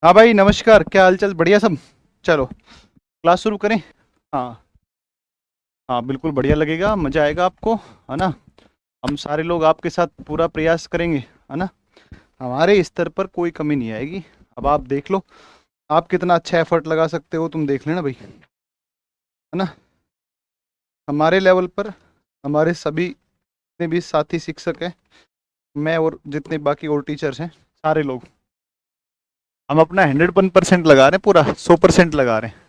हाँ भाई, नमस्कार। क्या हाल चाल? बढ़िया सब। चलो क्लास शुरू करें। हाँ हाँ, बिल्कुल बढ़िया लगेगा, मज़ा आएगा आपको, है ना। हम सारे लोग आपके साथ पूरा प्रयास करेंगे, है ना। हमारे स्तर पर कोई कमी नहीं आएगी। अब आप देख लो, आप कितना अच्छा एफर्ट लगा सकते हो, तुम देख लेना भाई, है ना। हमारे लेवल पर हमारे सभी जितने भी साथी शिक्षक हैं, मैं और जितने बाकी और टीचर्स हैं, सारे लोग हम अपना 101% लगा रहे हैं, पूरा 100% लगा रहे हैं।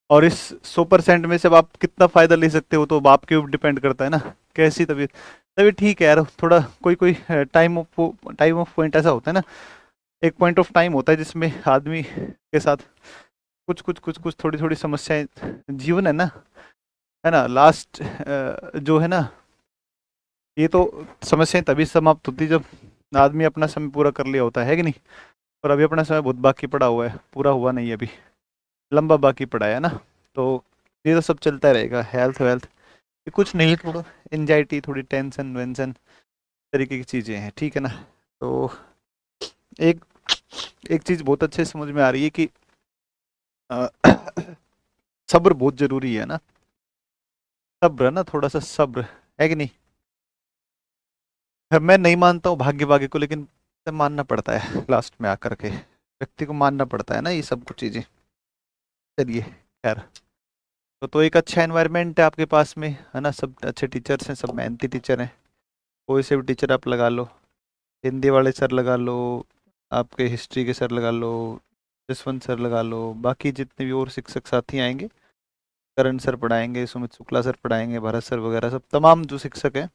और इस 100% में से अब आप कितना फ़ायदा ले सकते हो तो अब आपके ऊपर डिपेंड करता है ना। कैसी तबीयत तबीयत ठीक है यार, थोड़ा कोई कोई टाइम ऑफ पॉइंट ऐसा होता है ना। एक पॉइंट ऑफ टाइम होता है जिसमें आदमी के साथ कुछ थोड़ी थोड़ी समस्याएं, जीवन है ना लास्ट जो है ना, ये तो समस्याएं तभी समाप्त होती जब आदमी अपना समय पूरा कर लिया होता है कि नहीं। और अभी अपना समय बहुत बाकी पड़ा हुआ है, पूरा हुआ नहीं है अभी, लंबा बाकी पड़ा है ना। तो ये तो सब चलता रहेगा, हेल्थ वेल्थ, ये कुछ नहीं, थोड़ा एंजाइटी, थोड़ी टेंशन वेंशन तरीके की चीज़ें हैं, ठीक है ना। तो एक एक चीज़ बहुत अच्छे से समझ में आ रही है कि अ, सब्र बहुत ज़रूरी है ना। सब्र है ना, थोड़ा सा सब्र है कि नहीं। मैं नहीं मानता हूँ भाग्य भाग्य को, लेकिन मानना पड़ता है लास्ट में आकर के, व्यक्ति को मानना पड़ता है ना ये सब कुछ चीज़ें। चलिए खैर। तो एक अच्छा एनवायरनमेंट है आपके पास में, है ना। सब अच्छे टीचर्स हैं, सब मेहनती टीचर हैं। कोई से भी टीचर आप लगा लो, हिंदी वाले सर लगा लो, आपके हिस्ट्री के सर लगा लो, जसवंत सर लगा लो, बाकी जितने भी और शिक्षक साथी आएंगे, करण सर पढ़ाएंगे, सुमित शुक्ला सर पढ़ाएंगे, भरत सर वगैरह, सब तमाम जो शिक्षक हैं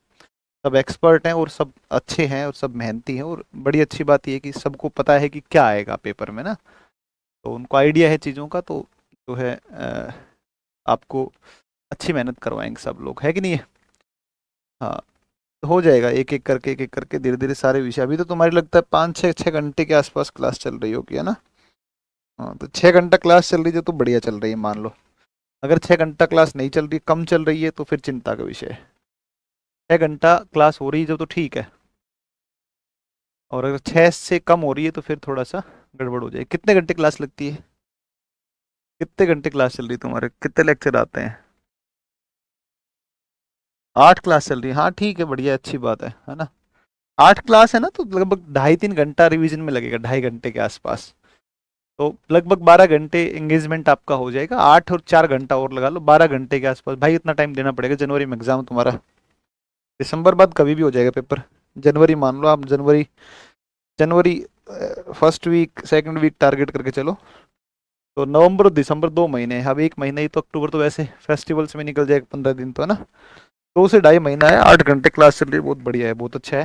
सब एक्सपर्ट हैं और सब अच्छे हैं और सब मेहनती हैं। और बड़ी अच्छी बात यह है कि सबको पता है कि क्या आएगा पेपर में ना, तो उनको आइडिया है चीज़ों का। तो जो है आपको अच्छी मेहनत करवाएंगे सब लोग, है कि नहीं है। हाँ, हो जाएगा एक एक करके धीरे धीरे सारे विषय। अभी तो तुम्हारी लगता है 5 6 6 घंटे के आसपास क्लास चल रही होगी, है ना। हाँ, तो 6 घंटा क्लास चल रही है तो बढ़िया चल रही है, मान लो। अगर 6 घंटा क्लास नहीं चल रही, कम चल रही है, तो फिर चिंता का विषय है। 6 घंटा क्लास हो रही है जो, तो ठीक है। और अगर 6 से कम हो रही है तो फिर थोड़ा सा गड़बड़ हो जाए। कितने घंटे क्लास लगती है? कितने घंटे क्लास चल रही है तुम्हारे? कितने लेक्चर आते हैं? 8 क्लास चल रही है, हाँ ठीक है, बढ़िया, अच्छी बात है ना। 8 क्लास है ना, तो लगभग 2.5 3 घंटा रिवीजन में लगेगा, 2.5 घंटे के आसपास। तो लगभग 12 घंटे एंगेजमेंट आपका हो जाएगा। 8 और 4 घंटा और लगा लो, 12 घंटे के आसपास। भाई इतना टाइम देना पड़ेगा, जनवरी में एग्जाम तुम्हारा। दिसंबर बाद कभी भी हो जाएगा पेपर। जनवरी मान लो आप, जनवरी, जनवरी first week second week target करके चलो। तो नवंबर और दिसंबर 2 महीने हैं। अब एक महीना ही तो, अक्टूबर तो वैसे फेस्टिवल्स में निकल जाएगा, 15 दिन तो, है ना। 2 से ढाई महीना है, 8 घंटे क्लास चल रही है, बहुत बढ़िया है, बहुत अच्छा है।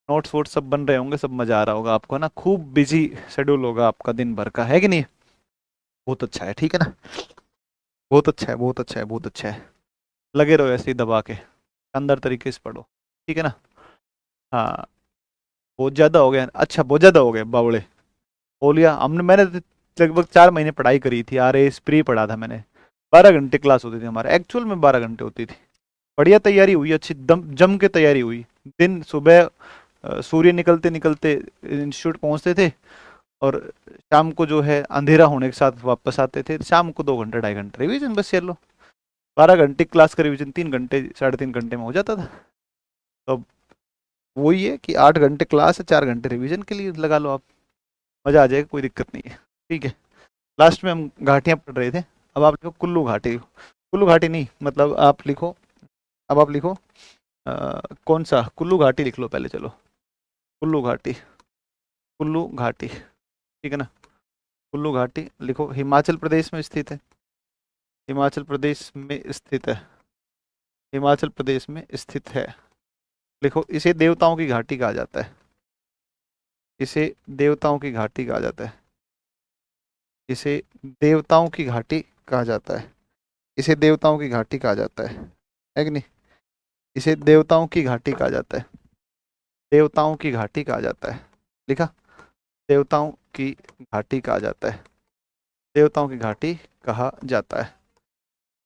नोट्स वोट्स सब बन रहे होंगे, सब मजा आ रहा होगा आपको ना। खूब बिजी शेड्यूल होगा आपका दिन भर का, है कि नहीं। बहुत अच्छा है, ठीक है ना। बहुत अच्छा है, बहुत अच्छा है, बहुत अच्छा है। लगे रहो ऐसे ही दबा के, अंदर तरीके से पढ़ो, ठीक है ना। हाँ, बहुत ज़्यादा हो गया, अच्छा बहुत ज़्यादा हो गया बावड़े। हो लिया हमने, मैंने तो लगभग 4 महीने पढ़ाई करी थी, आर एस प्री पढ़ा था मैंने। 12 घंटे क्लास होती थी हमारे, एक्चुअल में 12 घंटे होती थी। बढ़िया तैयारी हुई, अच्छी दम जम के तैयारी हुई। दिन सुबह सूर्य निकलते निकलते इंस्टीट्यूट पहुंचते थे, और शाम को जो है अंधेरा होने के साथ वापस आते थे। शाम को 2 घंटे 2.5 घंटे रिवीजन, बस ये लो। 12 घंटे क्लास का रिवीजन 3 घंटे 3.5 घंटे में हो जाता था। तो अब वही है कि 8 घंटे क्लास है, 4 घंटे रिवीजन के लिए लगा लो आप। मजा आ जाएगा, कोई दिक्कत नहीं है, ठीक है। लास्ट में हम घाटियां पढ़ रहे थे। अब आप लिखो कुल्लू घाटी। कुल्लू घाटी नहीं, मतलब आप लिखो, अब आप लिखो कौन सा कुल्लू घाटी लिख लो पहले, चलो। कुल्लू घाटी, कुल्लू घाटी, ठीक है ना। कुल्लू घाटी लिखो, हिमाचल प्रदेश में स्थित है। हिमाचल प्रदेश में स्थित है, हिमाचल प्रदेश में स्थित है। लिखो, इसे देवताओं की घाटी कहा जाता है। इसे देवताओं की घाटी कहा जाता है। इसे देवताओं की घाटी कहा जाता है। इसे देवताओं की घाटी कहा जाता है कि नहीं। इसे देवताओं की घाटी कहा जाता है। देवताओं की घाटी कहा जाता है। लिखा, देवताओं की घाटी कहा जाता है। देवताओं की घाटी कहा जाता है,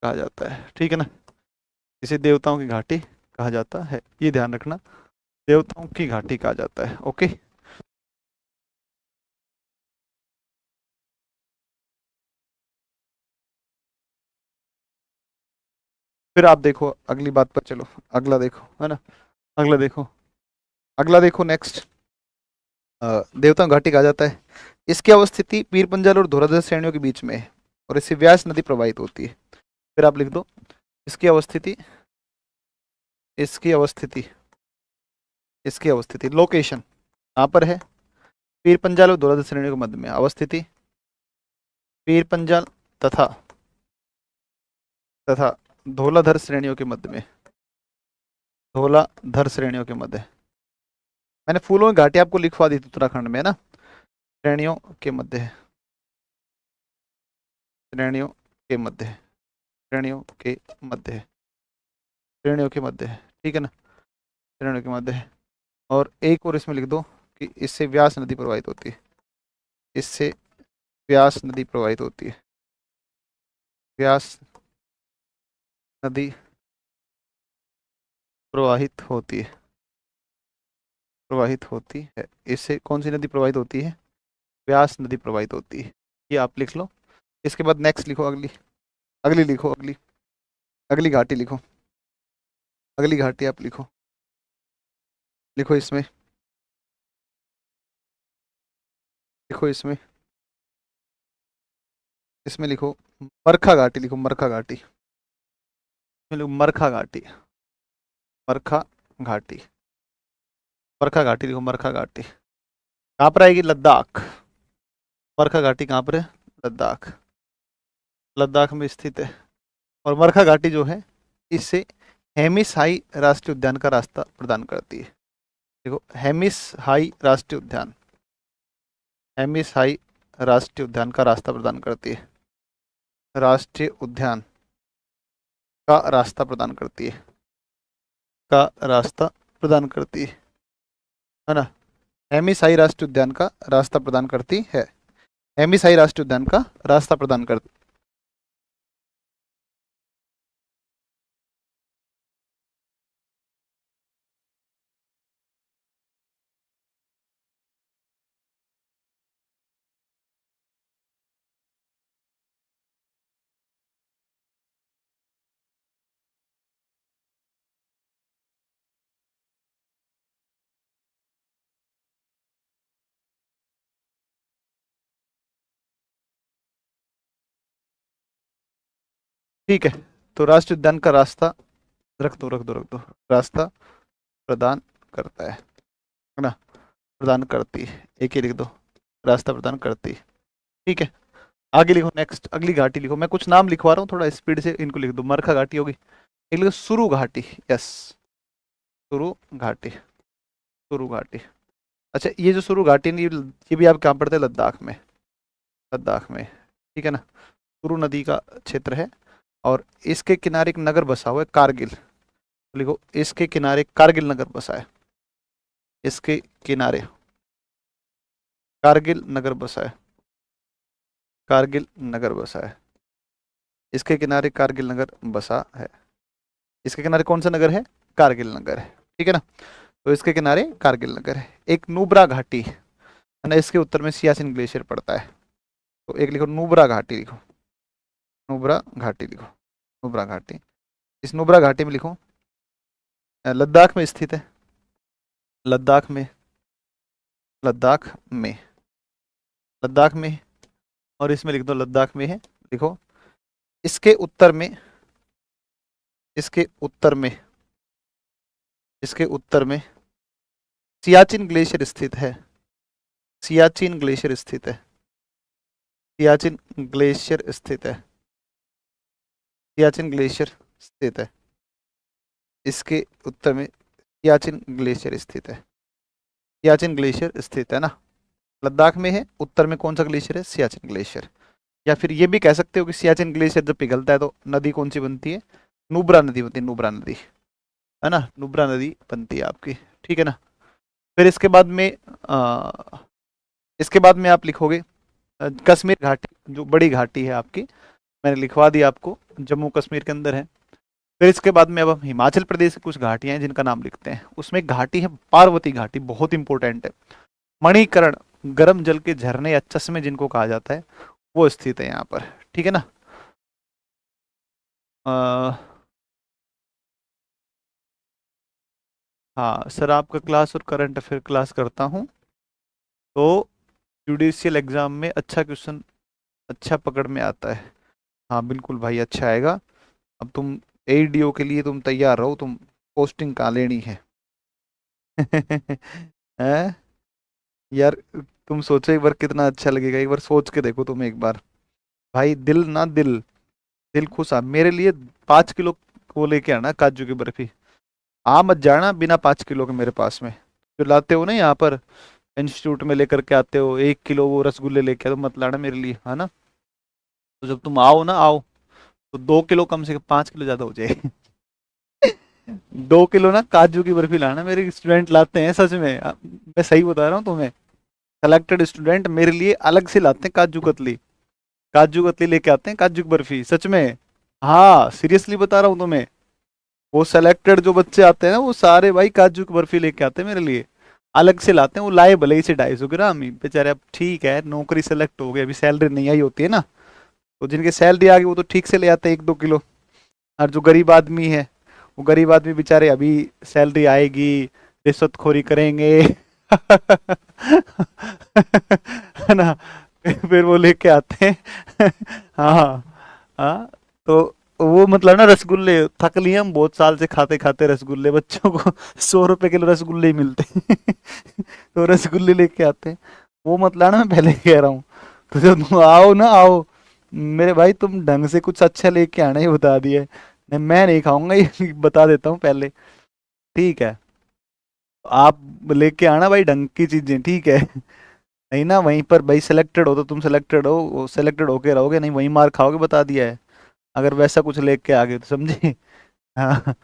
कहा जाता है, ठीक है ना। इसे देवताओं की घाटी कहा जाता है, ये ध्यान रखना। देवताओं की घाटी कहा जाता है, ओके। फिर आप देखो अगली बात पर चलो, अगला देखो, है ना, अगला देखो, अगला देखो नेक्स्ट, देवता घाटी कहा जाता है। इसकी अवस्थिति पीर पंजाल और धौलाधर श्रेणियों के बीच में है और इससे व्यास नदी प्रवाहित होती है। फिर आप लिख दो, इसकी अवस्थिति, इसकी अवस्थिति, इसकी अवस्थिति, लोकेशन कहाँ पर है, पीर पंजाल और धौलाधर श्रेणियों के मध्य में अवस्थिति, पीर पंजाल तथा तथा धौलाधर श्रेणियों के मध्य में, धौलाधर श्रेणियों के मध्य। मैंने फूलों की घाटी आपको लिखवा दी थी उत्तराखंड में, है ना, श्रेणियों के मध्य है, श्रेणियों के मध्य है, श्रेणियों के मध्य है, श्रेणियों के मध्य है, ठीक है ना, श्रेणियों के मध्य है। और एक और इसमें लिख दो कि इससे व्यास नदी प्रवाहित होती है, इससे व्यास नदी प्रवाहित होती है, व्यास नदी प्रवाहित होती है, प्रवाहित होती है। इससे कौन सी नदी प्रवाहित होती है, व्यास नदी प्रवाहित होती है। ये आप लिख लो। इसके बाद नेक्स्ट लिखो, अगली, अगली लिखो, अगली, अगली घाटी लिखो, अगली घाटी आप लिखो, लिखो इसमें, लिखो इसमें, इसमें लिखो मरखा घाटी, लिखो मरखा घाटी, इसमें लिखो मरखा घाटी, मरखा घाटी, मरखा घाटी लिखो, मरखा घाटी कहाँ पर आएगी, लद्दाख। मरखा घाटी कहाँ पर है, लद्दाख, लद्दाख में स्थित है। और मरखा घाटी जो है इससे हेमिस हाई राष्ट्रीय उद्यान का रास्ता प्रदान करती है। देखो हेमिस हाई राष्ट्रीय उद्यान, हेमिस हाई राष्ट्रीय उद्यान का रास्ता प्रदान करती है, राष्ट्रीय उद्यान का रास्ता प्रदान करती है, का रास्ता प्रदान करती है ना, हेमिस हाई राष्ट्रीय उद्यान का रास्ता प्रदान करती है, हेमिस हाई राष्ट्रीय उद्यान का रास्ता प्रदान करती। ठीक है, तो राष्ट्रीय उद्यान का रास्ता, रख दो, रख दो, रख दो, रास्ता प्रदान करता है ना, प्रदान करती है, एक ही लिख दो, रास्ता प्रदान करती है। ठीक है, आगे लिखो नेक्स्ट, अगली घाटी लिखो, मैं कुछ नाम लिखवा रहा हूँ, थोड़ा स्पीड से इनको लिख दो। मरखा घाटी होगी, एक लिखो सुरु घाटी, यस, सुरु घाटी, सुरु घाटी। अच्छा ये जो सुरु घाटी नहीं, ये भी आप कहाँ पड़ते हैं, लद्दाख में, लद्दाख में, ठीक है ना, सुरु नदी का क्षेत्र है और इसके किनारे एक नगर बसा हुआ है, कारगिल, लिखो इसके किनारे कारगिल नगर बसा है, इसके किनारे कारगिल नगर बसा है, कारगिल नगर बसा है, इसके किनारे कारगिल नगर बसा है, इसके किनारे कौन सा नगर है, कारगिल नगर है, ठीक है ना, तो इसके किनारे कारगिल नगर है। एक नुब्रा घाटी है ना, इसके उत्तर में सियाचिन ग्लेशियर पड़ता है, तो एक लिखो नुब्रा घाटी, लिखो नुब्रा घाटी, लिखो नुब्रा घाटी। इस नुब्रा घाटी में लिखो लद्दाख में स्थित है, लद्दाख में, लद्दाख में, लद्दाख में, और इसमें लिख दो लद्दाख में है, लिखो इसके उत्तर में, इसके उत्तर में, इसके उत्तर में सियाचिन ग्लेशियर स्थित है, सियाचिन ग्लेशियर स्थित है, सियाचिन ग्लेशियर स्थित है, सियाचिन ग्लेशियर स्थित है, इसके उत्तर में सियाचिन ग्लेशियर स्थित है, सियाचिन ग्लेशियर स्थित है ना, लद्दाख में है, उत्तर में कौन सा ग्लेशियर है, सियाचिन ग्लेशियर। या फिर ये भी कह सकते हो कि सियाचिन ग्लेशियर जब पिघलता है तो नदी कौन सी बनती है, नुब्रा नदी बनती है, नुब्रा नदी, है ना, नुब्रा नदी बनती है आपकी, ठीक है ना। फिर इसके बाद में इसके बाद में आप लिखोगे कश्मीर घाटी, जो बड़ी घाटी है आपकी, मैंने लिखवा दी आपको, जम्मू कश्मीर के अंदर है। फिर इसके बाद में अब हम हिमाचल प्रदेश की कुछ घाटियां हैं जिनका नाम लिखते हैं। उसमें एक घाटी है पार्वती घाटी, बहुत इंपॉर्टेंट है। मणिकर्ण, गर्म जल के झरने या चश्मे जिनको कहा जाता है, वो स्थित है यहाँ पर, ठीक है ना। हाँ सर, आपका क्लास और करंट अफेयर क्लास करता हूँ। तो जुडिशियल एग्जाम में अच्छा क्वेश्चन अच्छा पकड़ में आता है। हाँ बिल्कुल भाई, अच्छा आएगा। अब तुम एडीओ के लिए तुम तैयार रहो, तुम पोस्टिंग कहाँ लेनी है। हैं यार, तुम सोचो एक बार कितना अच्छा लगेगा, एक बार सोच के देखो तुम एक बार। भाई दिल ना दिल, दिल खुश। आ मेरे लिए 5 किलो वो लेके आना काजू की बर्फी। आ मत जाना बिना 5 किलो के मेरे पास में, जो लाते हो ना यहाँ पर इंस्टीट्यूट में लेकर के आते हो 1 किलो वो रसगुल्ले लेके, तो मत लाना मेरे लिए, है ना। तो जब तुम आओ ना, आओ तो 2 किलो कम से कम, 5 किलो ज्यादा हो जाए। 2 किलो ना काजू की बर्फी लाना, मेरे स्टूडेंट लाते हैं सच में, मैं सही बता रहा हूँ तुम्हें। सेलेक्टेड स्टूडेंट मेरे लिए अलग से लाते हैं काजू कतली। काजू कतली लेके आते हैं, काजू की बर्फी, सच में। हाँ सीरियसली बता रहा हूँ तुम्हें। वो सेलेक्टेड जो बच्चे आते हैं ना, वो सारे भाई काजू की बर्फी लेके आते हैं मेरे लिए। अलग से लाते हैं, वो लाए भले ही से 250 ग्राम ही बेचारे। अब ठीक है, नौकरी सेलेक्ट हो गई, अभी सैलरी नहीं आई होती है ना, तो जिनके सैलरी आ गई वो तो ठीक से ले आते हैं 1-2 किलो। और जो गरीब आदमी है, वो गरीब आदमी बेचारे अभी सैलरी आएगी, रिश्वतखोरी करेंगे। है ना, फिर वो लेके आते हैं। हाँ हाँ। तो वो मतलब ना, रसगुल्ले थक लिए हम बहुत साल से खाते खाते रसगुल्ले, बच्चों को 100 रुपए किलो रसगुल्ले ही मिलते हैं। तो रसगुल्ले लेके आते हैं। वो मतलब ना, मैं पहले कह रहा हूँ। तो जब तुम आओ ना, आओ मेरे भाई, तुम ढंग से कुछ अच्छा लेके आना, ही बता दिया है। नहीं मैं नहीं खाऊंगा ये, बता देता हूँ पहले। ठीक है, आप लेके आना भाई ढंग की चीजें, ठीक है। नहीं ना, वहीं पर भाई सिलेक्टेड हो तो तुम सिलेक्टेड हो, सिलेक्टेड होके रहोगे, नहीं वहीं मार खाओगे, बता दिया है। अगर वैसा कुछ लेके आ गए तो समझे। हाँ,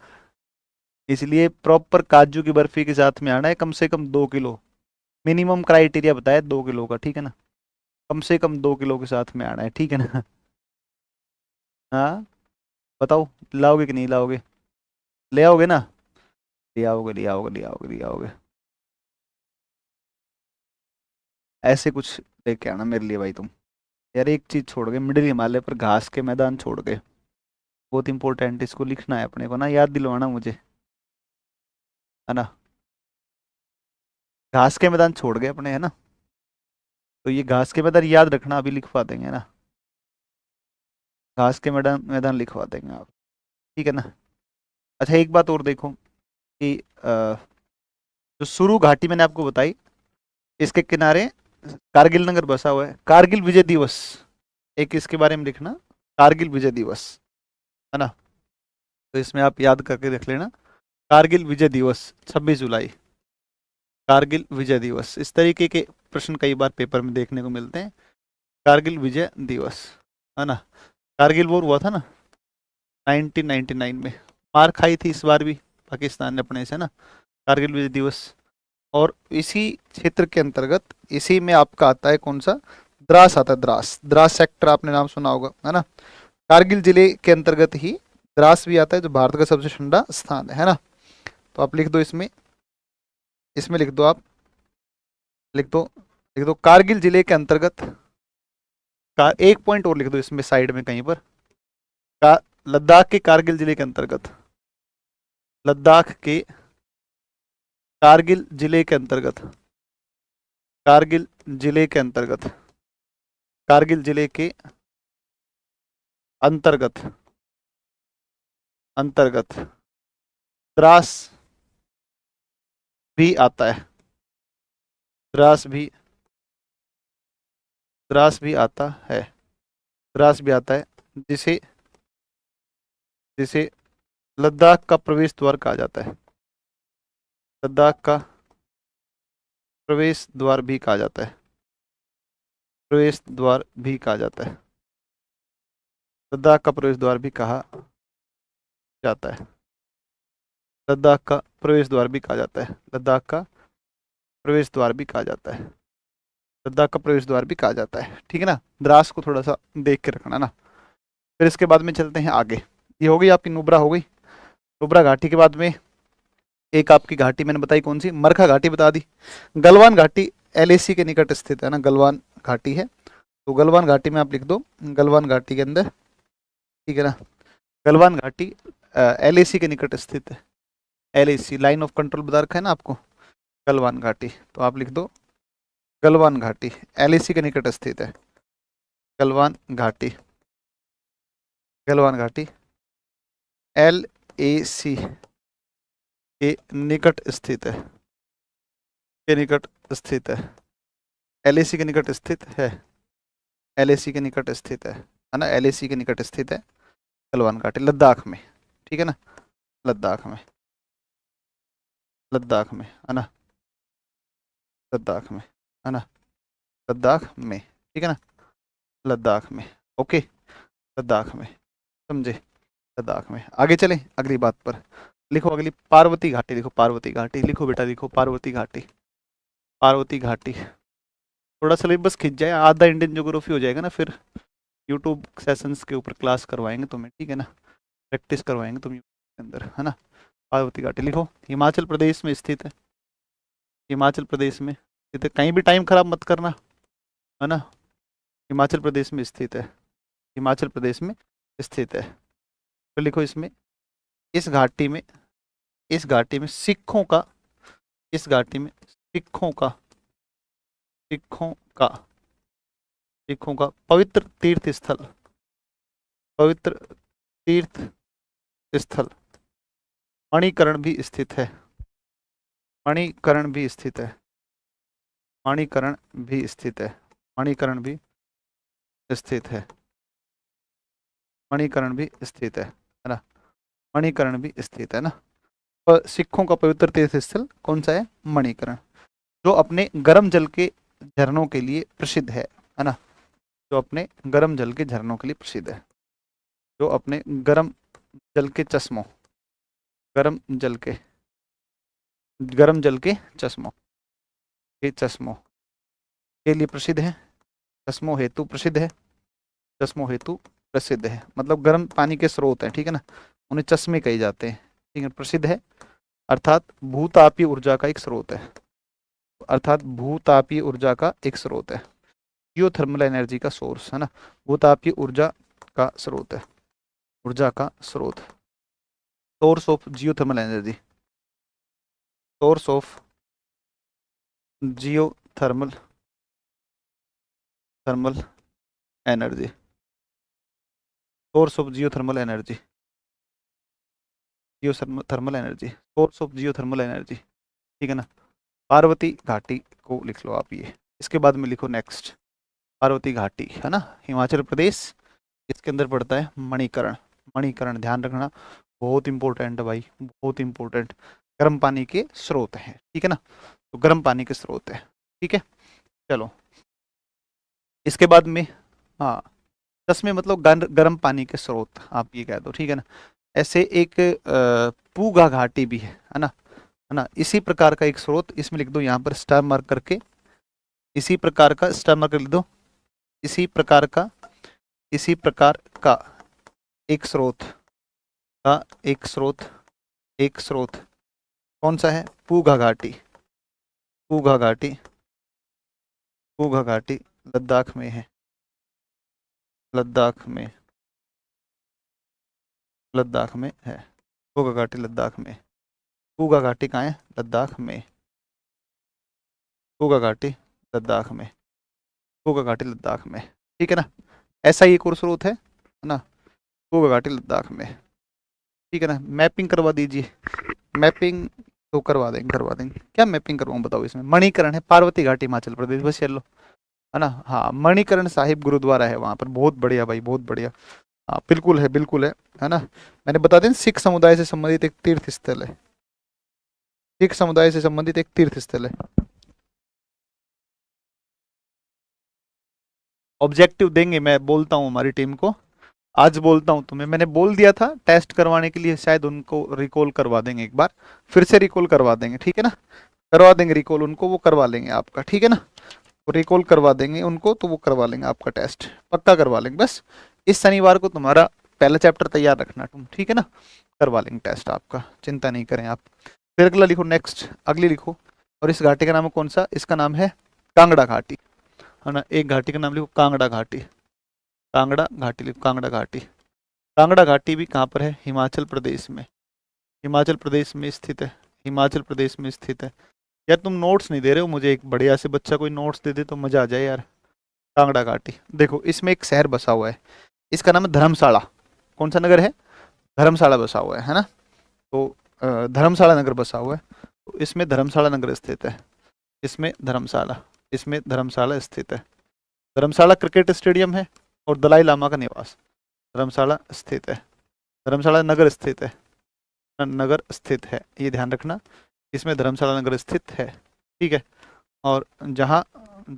इसलिए प्रॉपर काजू की बर्फी के साथ में आना है, कम से कम 2 किलो। मिनिमम क्राइटेरिया बताया 2 किलो का, ठीक है ना। कम से कम 2 किलो के साथ में आना है, ठीक है ना। हाँ बताओ, लाओगे कि नहीं लाओगे। ले आओगे ना। ले आओगे, ले आओगे, ले आओगे, ले आओगे। ऐसे कुछ लेके आना मेरे लिए भाई तुम। यार एक चीज छोड़ गए, मिडिल हिमालय पर घास के मैदान छोड़ गए। बहुत इंपॉर्टेंट, इसको लिखना है अपने को ना, याद दिलवाना मुझे, है ना। घास के मैदान छोड़ गए अपने, है ना। तो ये घास के मैदान याद रखना, अभी लिखवा देंगे ना। घास के मैदान मैदान लिखवा देंगे आप, ठीक है ना। अच्छा एक बात और देखो कि जो सुरु घाटी मैंने आपको बताई, इसके किनारे कारगिल नगर बसा हुआ है। कारगिल विजय दिवस, एक इसके बारे में लिखना, कारगिल विजय दिवस, है ना। तो इसमें आप याद करके रख लेना, कारगिल विजय दिवस 26 जुलाई। कारगिल विजय दिवस, इस तरीके के प्रश्न कई बार पेपर में देखने को मिलते हैं। कारगिल विजय दिवस, है ना। कारगिल वॉर हुआ था ना 1999 में, मार खाई थी इस बार भी पाकिस्तान ने अपने से ना, कारगिल विजय दिवस। और इसी क्षेत्र के अंतर्गत, इसी में आपका आता है कौन सा, द्रास आता है। द्रास, द्रास सेक्टर आपने नाम सुना होगा, है ना। कारगिल जिले के अंतर्गत ही द्रास भी आता है, जो भारत का सबसे ठंडा स्थान है ना। तो आप लिख दो इसमें, इसमें लिख दो आप, लिख दो, लिख दो कारगिल जिले के अंतर्गत का। एक पॉइंट और लिख दो इसमें साइड में कहीं पर, का लद्दाख के कारगिल जिले के अंतर्गत, लद्दाख के कारगिल जिले के अंतर्गत, कारगिल जिले के अंतर्गत, कारगिल जिले के अंतर्गत, अंतर्गत द्रास भी आता है। द्रास भी, द्रास भी आता है, द्रास भी आता है, जिसे, जिसे लद्दाख का प्रवेश द्वार कहा जाता है। लद्दाख का प्रवेश द्वार भी कहा जाता है, प्रवेश द्वार भी कहा जाता है, लद्दाख का प्रवेश द्वार भी कहा जाता है, लद्दाख का प्रवेश द्वार भी कहा जाता है, लद्दाख का प्रवेश द्वार भी कहा जाता है, लद्दाख का प्रवेश द्वार भी कहा जाता है, ठीक है ना। द्रास को थोड़ा सा देख के रखना ना। फिर इसके बाद में चलते हैं आगे। ये हो गई आपकी नुब्रा, हो गई। नुब्रा घाटी के बाद में एक आपकी घाटी मैंने बताई, कौन सी, मरखा घाटी बता दी। गलवान घाटी एलएसी के निकट स्थित है ना, गलवान घाटी है। तो गलवान घाटी में आप लिख दो, गलवान घाटी के अंदर, ठीक है ना। गलवान घाटी एलएसी के निकट स्थित है, LAC लाइन ऑफ कंट्रोल बता रखा है ना आपको, गलवान घाटी, तो आप लिख दो गलवान घाटी, LAC के निकट स्थित है, गलवान घाटी, गलवान घाटी LAC के निकट स्थित है, के निकट स्थित है, LAC के निकट स्थित है, LAC के निकट स्थित है ना, LAC के निकट स्थित है गलवान घाटी, लद्दाख में, ठीक है ना, लद्दाख में, लद्दाख में है ना, लद्दाख में है ना, लद्दाख में, ठीक है ना, लद्दाख में, ओके, लद्दाख में, समझे, लद्दाख में। आगे चलें अगली बात पर, लिखो अगली, पार्वती घाटी लिखो, पार्वती घाटी लिखो बेटा, लिखो पार्वती घाटी, पार्वती घाटी। थोड़ा सिलेबस खिंच जाए, आधा इंडियन ज्योग्राफी हो जाएगा ना, फिर यूट्यूब सेशंस के ऊपर क्लास करवाएंगे तुम्हें, ठीक है ना, प्रैक्टिस करवाएंगे तुम YouTube के अंदर, है ना। पार्वती घाटी लिखो, हिमाचल प्रदेश में स्थित है, हिमाचल प्रदेश में स्थित है, कहीं भी टाइम खराब मत करना, है ना, हिमाचल प्रदेश में स्थित है, हिमाचल प्रदेश में स्थित है। तो लिखो इसमें, इस घाटी में, इस घाटी में सिखों का, इस घाटी में सिखों का, सिखों का, सिखों का पवित्र तीर्थ स्थल, पवित्र तीर्थ स्थल मणिकरण भी स्थित है, मणिकरण भी स्थित है, मणिकरण भी स्थित है, मणिकरण भी स्थित है, मणिकरण भी स्थित है ना, मणिकरण भी स्थित है ना। सिखों का पवित्र तीर्थ स्थल कौन सा है, मणिकरण, जो अपने गर्म जल के झरनों के लिए प्रसिद्ध है ना, जो अपने गर्म जल के झरनों के लिए प्रसिद्ध है, जो अपने गर्म जल के चश्मों, गर्म जल के, गर्म जल के चश्मों, के चश्मों के लिए प्रसिद्ध है, चश्मों हेतु प्रसिद्ध है, चश्मों हेतु प्रसिद्ध है, मतलब गर्म पानी के स्रोत हैं, ठीक है ना, उन्हें चश्मे कहे जाते हैं, ठीक है, प्रसिद्ध है अर्थात भूतापीय ऊर्जा का एक स्रोत है, अर्थात भूतापीय ऊर्जा का एक स्रोत है, जियोथर्मल एनर्जी का सोर्स है ना, भूतापीय ऊर्जा का स्रोत है, ऊर्जा का स्रोत, source of geothermal energy, source of geothermal, thermal energy, source of geothermal energy, geothermal energy, source of geothermal energy, ठीक है ना। पार्वती घाटी को लिख लो आप ये, इसके बाद में लिखो नेक्स्ट, पार्वती घाटी है ना, हिमाचल प्रदेश, इसके अंदर पड़ता है मणिकरण, मणिकरण ध्यान रखना, बहुत इंपॉर्टेंट है भाई, बहुत इंपॉर्टेंट, गर्म पानी के स्रोत हैं, ठीक है ना, तो गर्म पानी के स्रोत है, ठीक है। चलो इसके बाद में, हाँ, चश्मे मतलब गर्म पानी के स्रोत आप ये कह दो, ठीक है ना। ऐसे एक पूगा घाटी भी है ना, है ना, इसी प्रकार का एक स्रोत, इसमें लिख दो यहाँ पर स्टार मार्क करके, इसी प्रकार का स्टार मार्क लिख दो, इसी प्रकार का, इसी प्रकार का एक स्रोत, का एक स्रोत, एक स्रोत कौन सा है, पूगा घाटी, पूगा घाटी, पूगा घाटी लद्दाख में है, लद्दाख में, लद्दाख में है, पूगा घाटी लद्दाख में, पूगा घाटी कहाँ है, लद्दाख में, पूगा घाटी लद्दाख में, पूगा घाटी लद्दाख में, ठीक है ना। ऐसा ही एक और स्रोत है ना, पूगा घाटी लद्दाख में, ठीक है ना। मैपिंग करवा दीजिए, मैपिंग तो करवा देंगे, करवा देंगे, क्या मैपिंग करवाऊँ बताओ, इसमें मणिकरण है, पार्वती घाटी हिमाचल प्रदेश, बस ये लो, है ना, हाँ, मणिकरण साहिब गुरुद्वारा है वहाँ पर, बहुत बढ़िया भाई, बहुत बढ़िया, हाँ बिल्कुल है, बिल्कुल है ना। मैंने बता दें सिख समुदाय से संबंधित एक तीर्थ स्थल है, सिख समुदाय से संबंधित एक तीर्थ स्थल है। ऑब्जेक्टिव देंगे, मैं बोलता हूँ हमारी टीम को, आज बोलता हूँ तुम्हें, मैंने बोल दिया था टेस्ट करवाने के लिए, शायद उनको रिकॉल करवा देंगे एक बार, फिर से रिकॉल करवा देंगे, ठीक है ना, करवा देंगे रिकॉल उनको, वो करवा लेंगे आपका, ठीक है ना, वो रिकॉल करवा देंगे उनको, तो वो करवा लेंगे आपका टेस्ट, पक्का करवा लेंगे, बस इस शनिवार को तुम्हारा पहला चैप्टर तैयार रखना तुम, ठीक है ना, करवा लेंगे टेस्ट आपका, चिंता नहीं करें आप। फिर अगला लिखो नेक्स्ट, अगली लिखो, और इस घाटी का नाम कौन सा, इसका नाम है कांगड़ा घाटी, है ना, एक घाटी का नाम लिखो कांगड़ा घाटी, कांगड़ा घाटी लिखो, कांगड़ा घाटी, कांगड़ा घाटी भी कहाँ पर है, हिमाचल प्रदेश में, हिमाचल प्रदेश में स्थित है, हिमाचल प्रदेश में स्थित है। यार तुम नोट्स नहीं दे रहे हो मुझे, एक बढ़िया से बच्चा कोई नोट्स दे दे तो मजा आ जाए यार। कांगड़ा घाटी, देखो इसमें एक शहर बसा हुआ है, इसका नाम है धर्मशाला। कौन सा नगर है? धर्मशाला बसा हुआ है ना। तो धर्मशाला नगर बसा हुआ है, तो इसमें धर्मशाला नगर स्थित है, इसमें धर्मशाला, इसमें धर्मशाला स्थित है। धर्मशाला क्रिकेट स्टेडियम है और दलाई लामा का निवास। धर्मशाला स्थित है, धर्मशाला नगर स्थित है, नगर स्थित है, ये ध्यान रखना, इसमें धर्मशाला नगर स्थित है। ठीक है। और जहाँ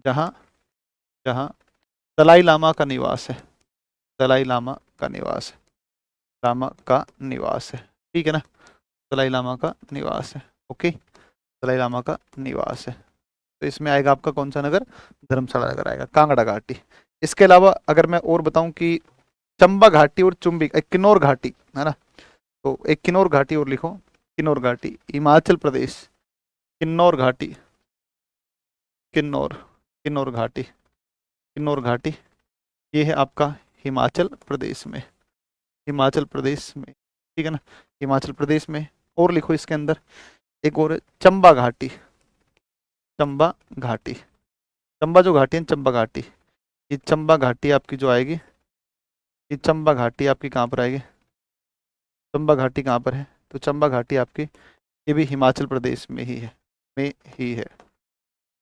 जहाँ जहाँ दलाई लामा का निवास है, दलाई लामा का निवास है, लामा का निवास है, ठीक है ना, दलाई लामा का निवास है। ओके, दलाई लामा का निवास है। तो इसमें आएगा आपका कौन सा नगर? धर्मशाला नगर आएगा, कांगड़ा घाटी। इसके अलावा अगर मैं और बताऊं कि चंबा घाटी और चुंबी, एक किन्नौर घाटी है ना, तो एक किन्नौर घाटी और लिखो, किन्नौर घाटी, हिमाचल प्रदेश, किन्नौर घाटी, किन्नौर, किन्नौर घाटी, किन्नौर घाटी, ये है आपका हिमाचल प्रदेश में, हिमाचल प्रदेश में, ठीक है ना, हिमाचल प्रदेश में। और लिखो इसके अंदर एक और है चंबा घाटी, चंबा घाटी, चंबा जो घाटी है चंबा घाटी, ये चंबा घाटी आपकी जो आएगी, ये चंबा घाटी आपकी कहाँ पर आएगी? चंबा घाटी कहाँ पर है? तो चंबा घाटी आपकी ये भी हिमाचल प्रदेश में ही है, में ही है,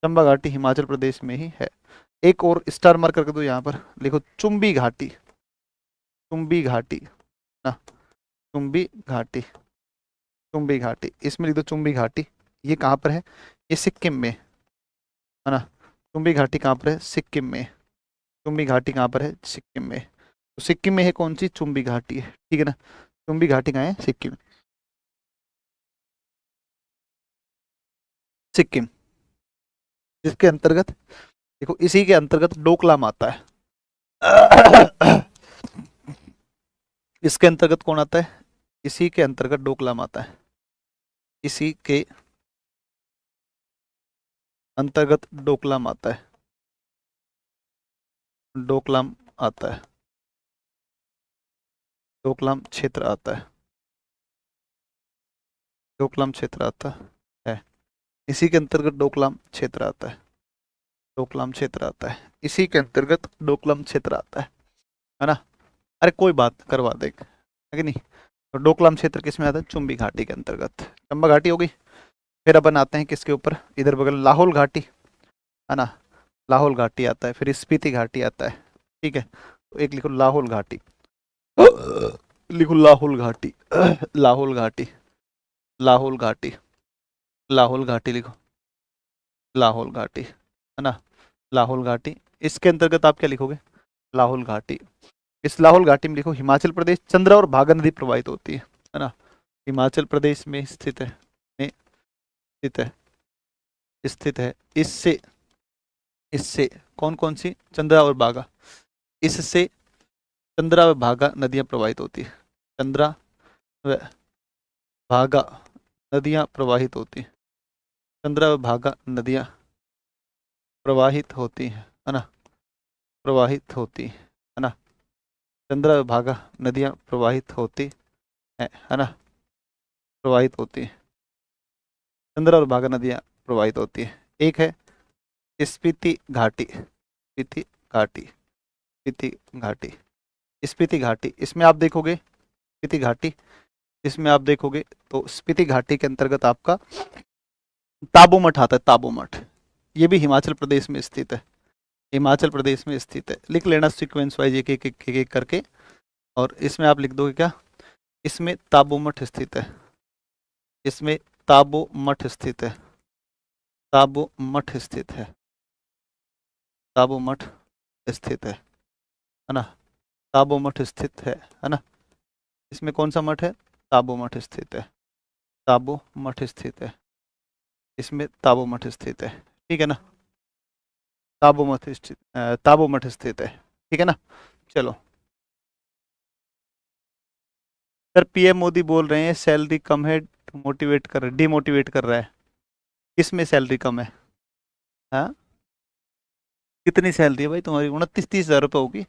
चंबा घाटी हिमाचल प्रदेश में ही है। एक और स्टार मार्क करके दो यहाँ पर, लिखो चुंबी घाटी, चुंबी घाटी ना, चुंबी घाटी, चुंबी घाटी, इसमें लिख दो चुंबी घाटी। ये कहाँ पर है? ये सिक्किम में है ना। चुंबी घाटी कहाँ पर है? सिक्किम में। चुंबी घाटी कहाँ पर है? सिक्किम में। तो सिक्किम में है कौन सी? चुंबी घाटी है, ठीक है ना। चुंबी घाटी कहाँ है? सिक्किम, सिक्किम। जिसके अंतर्गत, देखो इसी के अंतर्गत डोकलाम आता है। इसके अंतर्गत कौन आता है? इसी के अंतर्गत डोकलाम आता है, इसी के अंतर्गत डोकलाम आता है, डोकलाम आता है, डोकलाम क्षेत्र आता है, डोकलाम क्षेत्र आता है, इसी के अंतर्गत डोकलाम क्षेत्र आता है, डोकलाम क्षेत्र आता है, इसी के अंतर्गत डोकलाम क्षेत्र आता है ना। अरे कोई बात, करवा देंगे, है कि नहीं। तो डोकलाम क्षेत्र किस में आता है? चुंबी घाटी के अंतर्गत। चंबा घाटी हो गई। फिर अपन आते हैं किसके ऊपर? इधर बगल लाहौल घाटी है ना, लाहौल घाटी आता है, फिर स्पीति घाटी आता है, ठीक है। तो एक लिखो लाहौल घाटी, लिखो लाहौल घाटी, लाहौल घाटी, लाहौल घाटी, लाहौल घाटी लिखो, लाहौल घाटी है ना, लाहौल घाटी। इसके अंतर्गत आप क्या लिखोगे? लाहौल घाटी। इस लाहौल घाटी में लिखो हिमाचल प्रदेश, चंद्रा और भागा नदी प्रवाहित होती है ना, हिमाचल प्रदेश में स्थित है, में स्थित है, स्थित है। इससे, इससे कौन कौन सी? चंद्रा और भागा, इससे चंद्रा व भागा नदियां प्रवाहित होती है, चंद्रा व भागा नदियां प्रवाहित होती हैं, चंद्रा व भागा नदियां प्रवाहित होती हैं, है ना, प्रवाहित होती है ना, चंद्रा व भागा नदियां प्रवाहित होती है ना, प्रवाहित होती है, चंद्रा और भागा नदियां प्रवाहित होती है। एक है स्पीति घाटी, स्पीति घाटी, स्पीति घाटी, स्पीति घाटी। इसमें आप देखोगे स्पीति घाटी, इसमें आप देखोगे तो स्पीति घाटी के अंतर्गत आपका ताबो मठ आता है, ताबो मठ। ये भी हिमाचल प्रदेश में स्थित है, हिमाचल प्रदेश में स्थित है। लिख लेना सीक्वेंस वाइज एक एक एक एक करके। और इसमें आप लिख दोगे क्या? इसमें ताबो मठ स्थित है, इसमें ताबो मठ स्थित है, ताबो मठ स्थित है, ताबो मठ स्थित है ना, ताबो मठ स्थित है ना। इसमें कौन सा मठ है? ताबो मठ स्थित है, ताबो मठ स्थित है, इसमें ताबो मठ स्थित है, ठीक है ना, ताबो मठ स्थित, ताबो मठ स्थित है, ठीक है ना। चलो सर, पीएम मोदी बोल रहे हैं सैलरी कम है, मोटिवेट कर, डिमोटिवेट कर रहा है। किसमें सैलरी कम है? हाँ, कितनी सैलरी है भाई तुम्हारी? 29-30 हज़ार रुपये होगी।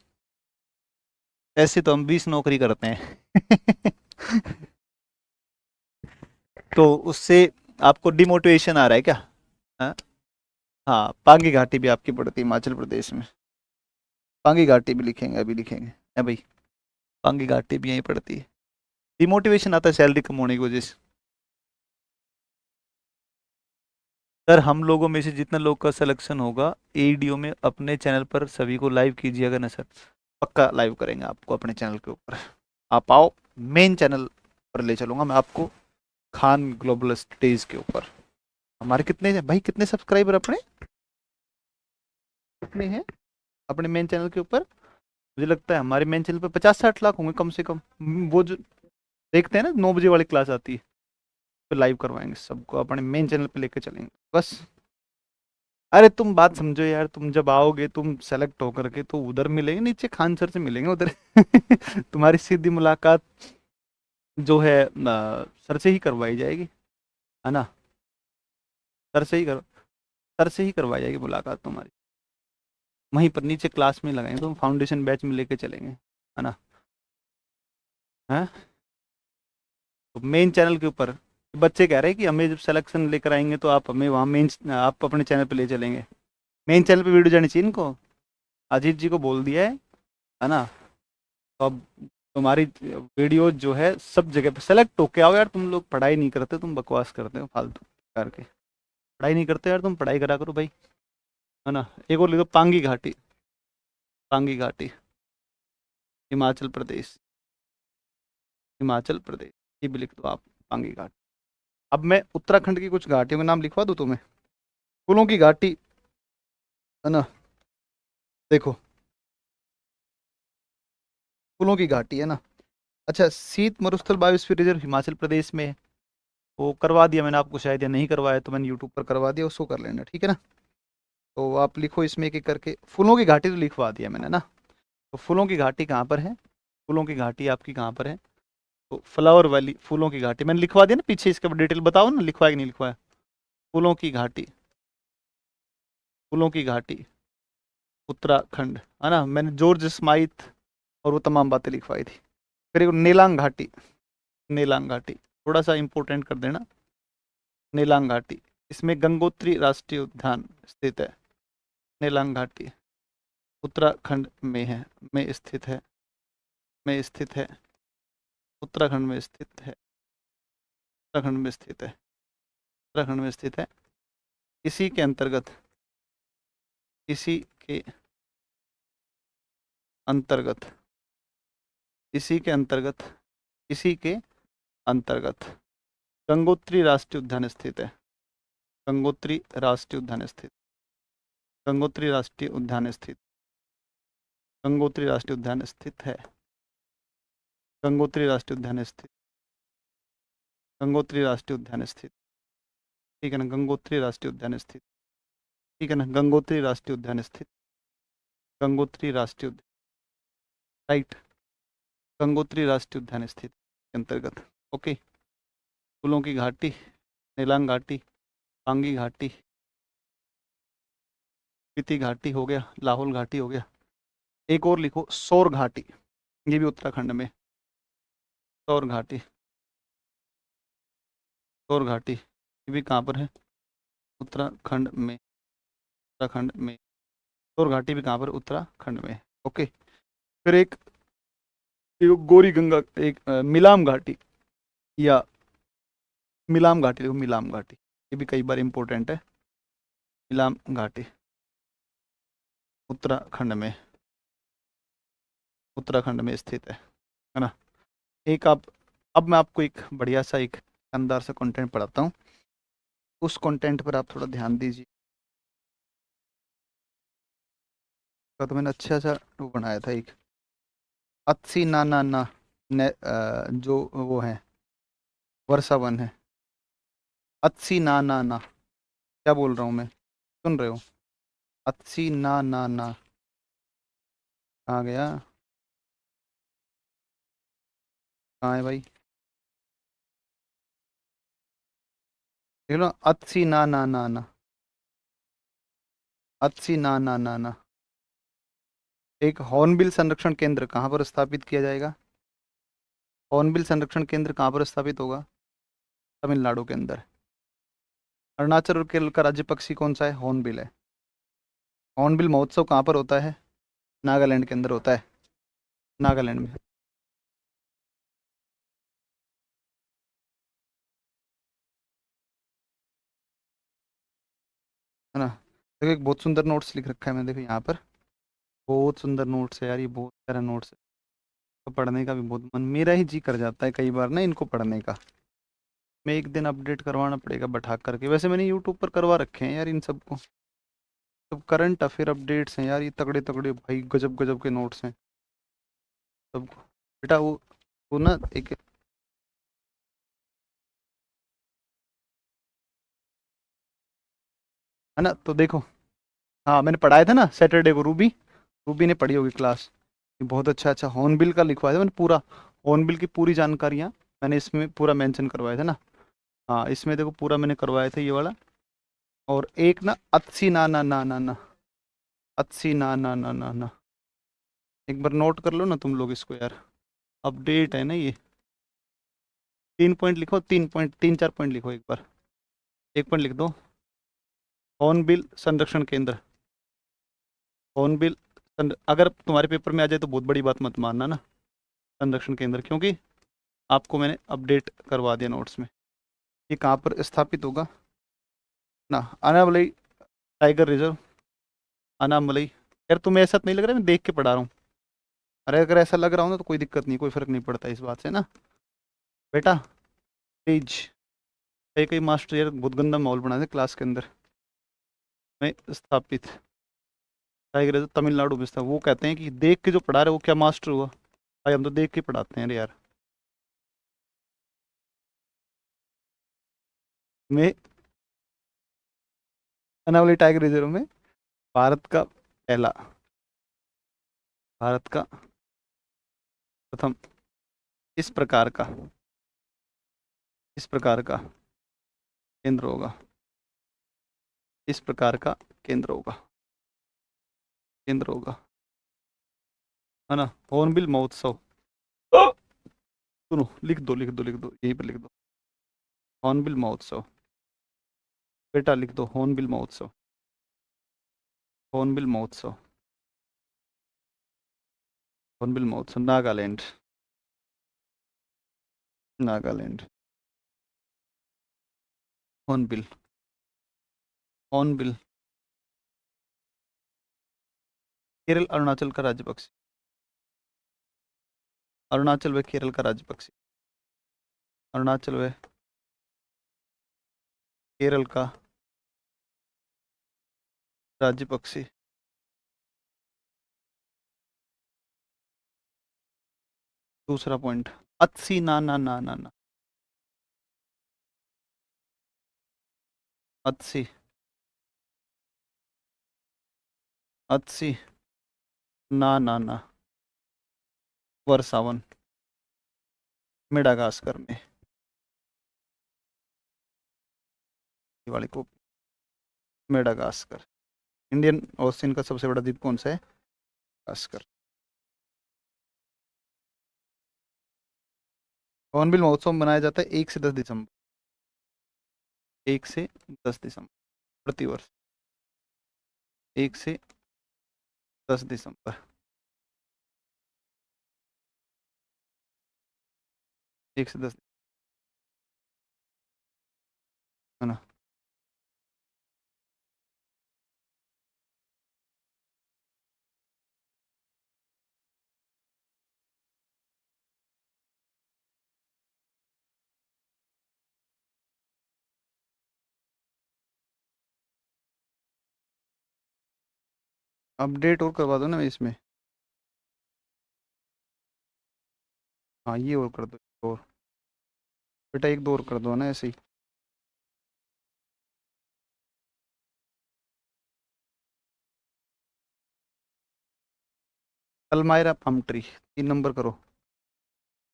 ऐसे तो हम 20 नौकरी करते हैं। तो उससे आपको डिमोटिवेशन आ रहा है क्या? हाँ। हाँ, पांगी घाटी भी आपकी पड़ती है हिमाचल प्रदेश में। पांगी घाटी भी लिखेंगे, अभी लिखेंगे है भाई। पांगी घाटी भी यहीं पड़ती है। डिमोटिवेशन आता है सैलरी कम होने की वजह से। सर हम लोगों में से जितना लोग का सिलेक्शन होगा एईडीओ में, अपने चैनल पर सभी को लाइव कीजिएगा ना सर। पक्का लाइव करेंगे आपको अपने चैनल के ऊपर। आप आओ, मेन चैनल पर ले चलूंगा मैं आपको, खान ग्लोबल स्टेज के ऊपर। हमारे कितने हैं भाई, कितने सब्सक्राइबर अपने, कितने हैं अपने मेन चैनल के ऊपर? मुझे लगता है हमारे मेन चैनल पर 50-60 लाख होंगे कम से कम। वो जो देखते हैं ना 9 बजे वाली क्लास आती है, तो लाइव करवाएंगे सबको, अपने मेन चैनल पे लेके चलेंगे बस। अरे तुम बात समझो यार, तुम जब आओगे तुम सेलेक्ट होकर के तो उधर मिलेंगे, नीचे खान सर से मिलेंगे उधर। तुम्हारी सीधी मुलाकात जो है सर से ही करवाई जाएगी, है ना? सर से ही कर सर से ही करवाई जाएगी मुलाकात तुम्हारी, वहीं पर नीचे क्लास में लगाएंगे, तुम फाउंडेशन बैच में लेके चलेंगे, है ना? हैं? तो मेन चैनल के ऊपर बच्चे कह रहे हैं कि हमें जब सिलेक्शन लेकर आएंगे तो आप हमें वहाँ मेन, आप अपने चैनल पे ले चलेंगे। मेन चैनल पे वीडियो जानी चाहिए इनको, अजीत जी को बोल दिया है ना? तो अब तुम्हारी वीडियो जो है सब जगह पे सेलेक्ट होके आओ यार। तुम लोग पढ़ाई नहीं करते, तुम बकवास करते हो फालतू करके। पढ़ाई नहीं करते यार, तुम पढ़ाई करा करो भाई, है ना? एक और लिखो, पांगी घाटी। पांगी घाटी, हिमाचल प्रदेश। हिमाचल प्रदेश, ये भी लिख दो आप, पांगी घाटी। अब मैं उत्तराखंड की कुछ घाटियों के नाम लिखवा दूं तुम्हें। फूलों की घाटी, है ना? देखो, फूलों की घाटी है ना। अच्छा, शीत मरुस्थल बायोस्फीयर रिजर्व हिमाचल प्रदेश में है। वो करवा दिया मैंने आपको शायद, या नहीं करवाया तो मैंने यूट्यूब पर करवा दिया, उसको कर लेना, ठीक है ना? तो आप लिखो इसमें एक एक करके, फूलों की घाटी तो लिखवा दिया मैंने ना। तो फूलों की घाटी कहाँ पर है? फूलों की घाटी आपकी कहाँ पर है? तो फ्लावर वैली, फूलों की घाटी मैंने लिखवा दिया ना पीछे, इसका डिटेल बताओ ना, लिखवाया कि नहीं लिखवाया? फूलों की घाटी, फूलों की घाटी, उत्तराखंड, है ना? मैंने जॉर्ज स्माइथ और वो तमाम बातें लिखवाई थी। फिर एक नेलांग घाटी, नेलांग घाटी थोड़ा सा इंपॉर्टेंट कर देना। नेलांग घाटी, इसमें गंगोत्री राष्ट्रीय उद्यान स्थित है। नेलांग घाटी उत्तराखंड में है, में स्थित है, में स्थित है, उत्तराखंड में स्थित है, उत्तराखंड में स्थित है, उत्तराखंड में स्थित है। इसी के अंतर्गत, इसी के अंतर्गत, इसी के अंतर्गत, इसी के अंतर्गत गंगोत्री राष्ट्रीय उद्यान स्थित है। गंगोत्री राष्ट्रीय उद्यान स्थित, गंगोत्री राष्ट्रीय उद्यान स्थित, गंगोत्री राष्ट्रीय उद्यान स्थित है। गंगोत्री राष्ट्रीय उद्यान स्थित, गंगोत्री राष्ट्रीय उद्यान स्थित, ठीक है ना? गंगोत्री राष्ट्रीय उद्यान स्थित, ठीक है ना? गंगोत्री राष्ट्रीय उद्यान स्थित, गंगोत्री राष्ट्रीय उद्यान, राइट, गंगोत्री राष्ट्रीय उद्यान स्थित के अंतर्गत। ओके, फूलों की घाटी, नीलांग घाटी, पांगी घाटी, स्पीति घाटी हो गया, लाहौल घाटी हो गया। एक और लिखो, सौर घाटी, ये भी उत्तराखंड में। सौर घाटी, सौर घाटी ये भी कहाँ पर है? उत्तराखंड में, उत्तराखंड में। सौर घाटी भी कहाँ पर? उत्तराखंड में। ओके, फिर एक गोरी गंगा, एक मिलाम घाटी, या मिलाम घाटी, देखो मिलाम घाटी, ये भी कई बार इंपॉर्टेंट है। मिलाम घाटी उत्तराखंड में, उत्तराखंड में स्थित है ना? एक आप, अब मैं आपको एक बढ़िया सा, एक शानदार सा कंटेंट पढ़ाता हूँ, उस कंटेंट पर आप थोड़ा ध्यान दीजिए। तो मैंने अच्छा सा वो बनाया था एक, अत्सी ना ना ना जो वो है, वर्षा वन है। अत्सी ना ना ना, क्या बोल रहा हूँ मैं, सुन रहे हो? अत्सी ना ना ना, कहाँ गया, कहाँ है भाई? देख लो, अत्सी ना ना ना ना, अत्सी ना ना ना ना। एक हॉर्नबिल संरक्षण केंद्र कहाँ पर स्थापित किया जाएगा? हॉर्नबिल संरक्षण केंद्र कहाँ पर स्थापित होगा? तमिलनाडु के अंदर। अरुणाचल और केरल का राज्य पक्षी कौन सा है? हॉर्नबिल है। हॉर्नबिल महोत्सव कहाँ पर होता है? नागालैंड के अंदर होता है, नागालैंड में। है ना। देखो एक बहुत सुंदर नोट्स लिख रखा है मैंने, देखो यहाँ पर। बहुत सुंदर नोट्स है यार, ये बहुत सारा नोट्स है। तो पढ़ने का भी बहुत मन, मेरा ही जी कर जाता है कई बार ना इनको पढ़ने का। मैं एक दिन अपडेट करवाना पड़ेगा बैठा करके। वैसे मैंने यूट्यूब पर करवा रखे हैं यार इन सबको। सब करंट अफेयर अपडेट्स हैं यार, ये तगड़े तगड़े भाई, गजब गजब के नोट्स हैं सबको। बेटा वो ना एक, है ना, तो देखो। हाँ मैंने पढ़ाया था ना सैटरडे को, रूबी। रूबी ने पढ़ी होगी क्लास। ये बहुत अच्छा अच्छा हॉर्नबिल का लिखवाया था मैंने पूरा। हॉर्नबिल की पूरी जानकारियाँ मैंने इसमें पूरा मेंशन करवाया था ना। हाँ इसमें देखो पूरा मैंने करवाया था ये वाला। और एक ना अच्छी ना ना ना ना ना, अच्छी ना ना ना ना ना, एक बार नोट कर लो ना तुम लोग इसको यार। अपडेट है ना ये। 3 पॉइंट लिखो, 3 पॉइंट, 3 4 पॉइंट लिखो एक बार। 1 पॉइंट लिख दो। हॉर्नबिल संरक्षण केंद्र। हॉर्नबिल अगर तुम्हारे पेपर में आ जाए तो बहुत बड़ी बात मत मानना ना। संरक्षण केंद्र, क्योंकि आपको मैंने अपडेट करवा दिया नोट्स में। ये कहाँ पर स्थापित होगा? ना, अनामलई टाइगर रिजर्व, अनामलई। यार तुम्हें ऐसा तो नहीं लग रहा है मैं देख के पढ़ा रहा हूँ? अरे अगर ऐसा लग रहा हो ना तो कोई दिक्कत नहीं, कोई फर्क नहीं पड़ता इस बात से ना बेटा। प्लीज। कई कई मास्टर यार बहुत गंदा माहौल बना दे क्लास के अंदर। में स्थापित टाइगर रिजर्व तमिलनाडु में था। वो कहते हैं कि देख के जो पढ़ा रहे वो क्या मास्टर हुआ? भाई हम तो देख के पढ़ाते हैं यार। मैं अनावली टाइगर रिजर्व में भारत का पहला, भारत का प्रथम, इस प्रकार का, इस प्रकार का केंद्र होगा। इस प्रकार का केंद्र होगा, केंद्र होगा, है ना। हॉर्नबिल महोत्सव। सुनो, लिख दो लिख दो लिख दो, यहीं पर लिख दो। हॉर्नबिल महोत्सव। बेटा लिख दो हॉर्नबिल महोत्सव। हॉर्नबिल महोत्सव। हॉर्नबिल महोत्सव नागालैंड, नागालैंड। Hornbill, hornbill. केरल अरुणाचल का राज्य पक्षी। अरुणाचल व केरल का राज्य पक्षी। अरुणाचल व केरल का राज्य पक्षी। दूसरा पॉइंट, अच्छी ना ना ना ना ना, अच्छी, अच्छी ना ना ना, वर्षावन, मेडागास्कर में। दिवाली को, मेडागास्कर। इंडियन ओशियन का सबसे बड़ा द्वीप कौन सा है? गास्कर। हॉर्नबिल महोत्सव मनाया जाता है 1 से 10 दिसंबर, 1 से 10 दिसंबर प्रतिवर्ष। 1 से 10 दिसंबर, 1 से 10, है ना। अपडेट और करवा दो ना इसमें। हाँ ये और कर दो, एक और। बेटा एक दो और कर दो ना ऐसे ही। पलमायरा पम ट्री, 3 नंबर करो।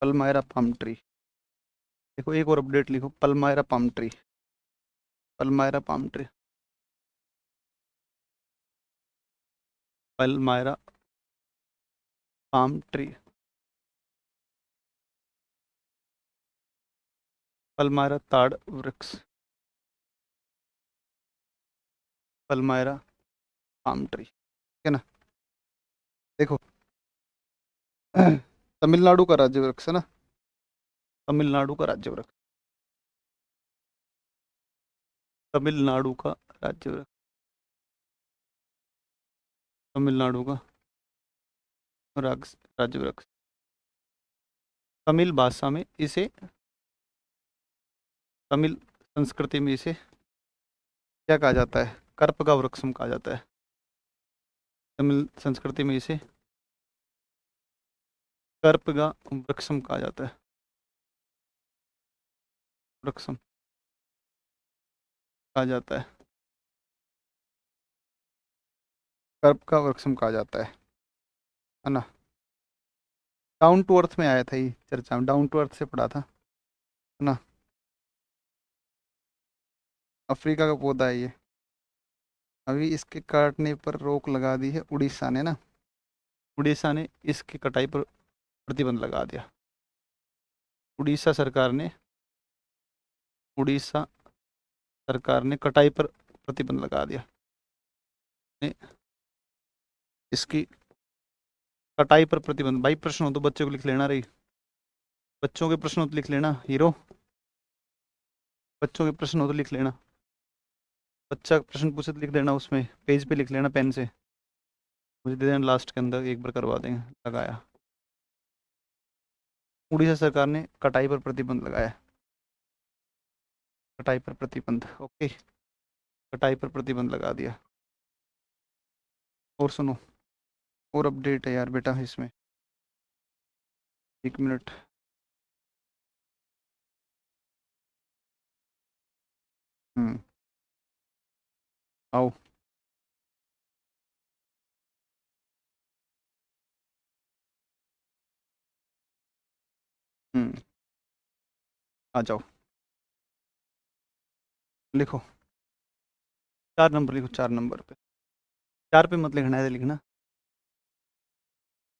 पलमायरा पम ट्री। देखो एक और अपडेट लिखो, पलमायरा पम ट्री। पलमायरा पम ट्री, पलमायरा पाम ट्री। पलमायरा ताड़ वृक्ष, पलमायरा पाम ट्री, ठीक है ना। देखो तमिलनाडु का राज्य वृक्ष है ना, तमिलनाडु का राज्य वृक्ष, तमिलनाडु का राज्य वृक्ष, तमिलनाडु का राज्य वृक्ष। तमिल भाषा में इसे, तमिल संस्कृति में इसे क्या कहा जाता है? कर्प का वृक्षम कहा जाता है। तमिल संस्कृति में इसे कर्प का वृक्षम कहा जाता है। वृक्षम कहा जाता है, कर्प का वृक्षम कहा जाता है ना। डाउन टू अर्थ में आया था ये चर्चा में, डाउन टू अर्थ से पढ़ा था, है ना। अफ्रीका का पौधा है ये। अभी इसके काटने पर रोक लगा दी है उड़ीसा ने ना, उड़ीसा ने इसकी कटाई पर प्रतिबंध लगा दिया। उड़ीसा सरकार ने, उड़ीसा सरकार ने कटाई पर प्रतिबंध लगा दिया। ने इसकी कटाई पर प्रतिबंध। भाई प्रश्न हो तो बच्चों को लिख लेना, रही बच्चों के प्रश्न हो तो लिख लेना हीरो, बच्चों के प्रश्न हो तो लिख लेना। बच्चा प्रश्न पूछे तो लिख देना, उसमें पेज पे लिख लेना पेन से, मुझे दे देना लास्ट के अंदर, एक बार करवा देंगे। लगाया, उड़ीसा सरकार ने कटाई पर प्रतिबंध लगाया, कटाई पर प्रतिबंध, ओके, कटाई पर प्रतिबंध लगा दिया। और सुनो, और अपडेट है यार बेटा इसमें, एक मिनट। आओ, आ जाओ, लिखो 4 नंबर, लिखो 4 नंबर पे, 4 पे मत लिखना, ऐसे लिखना,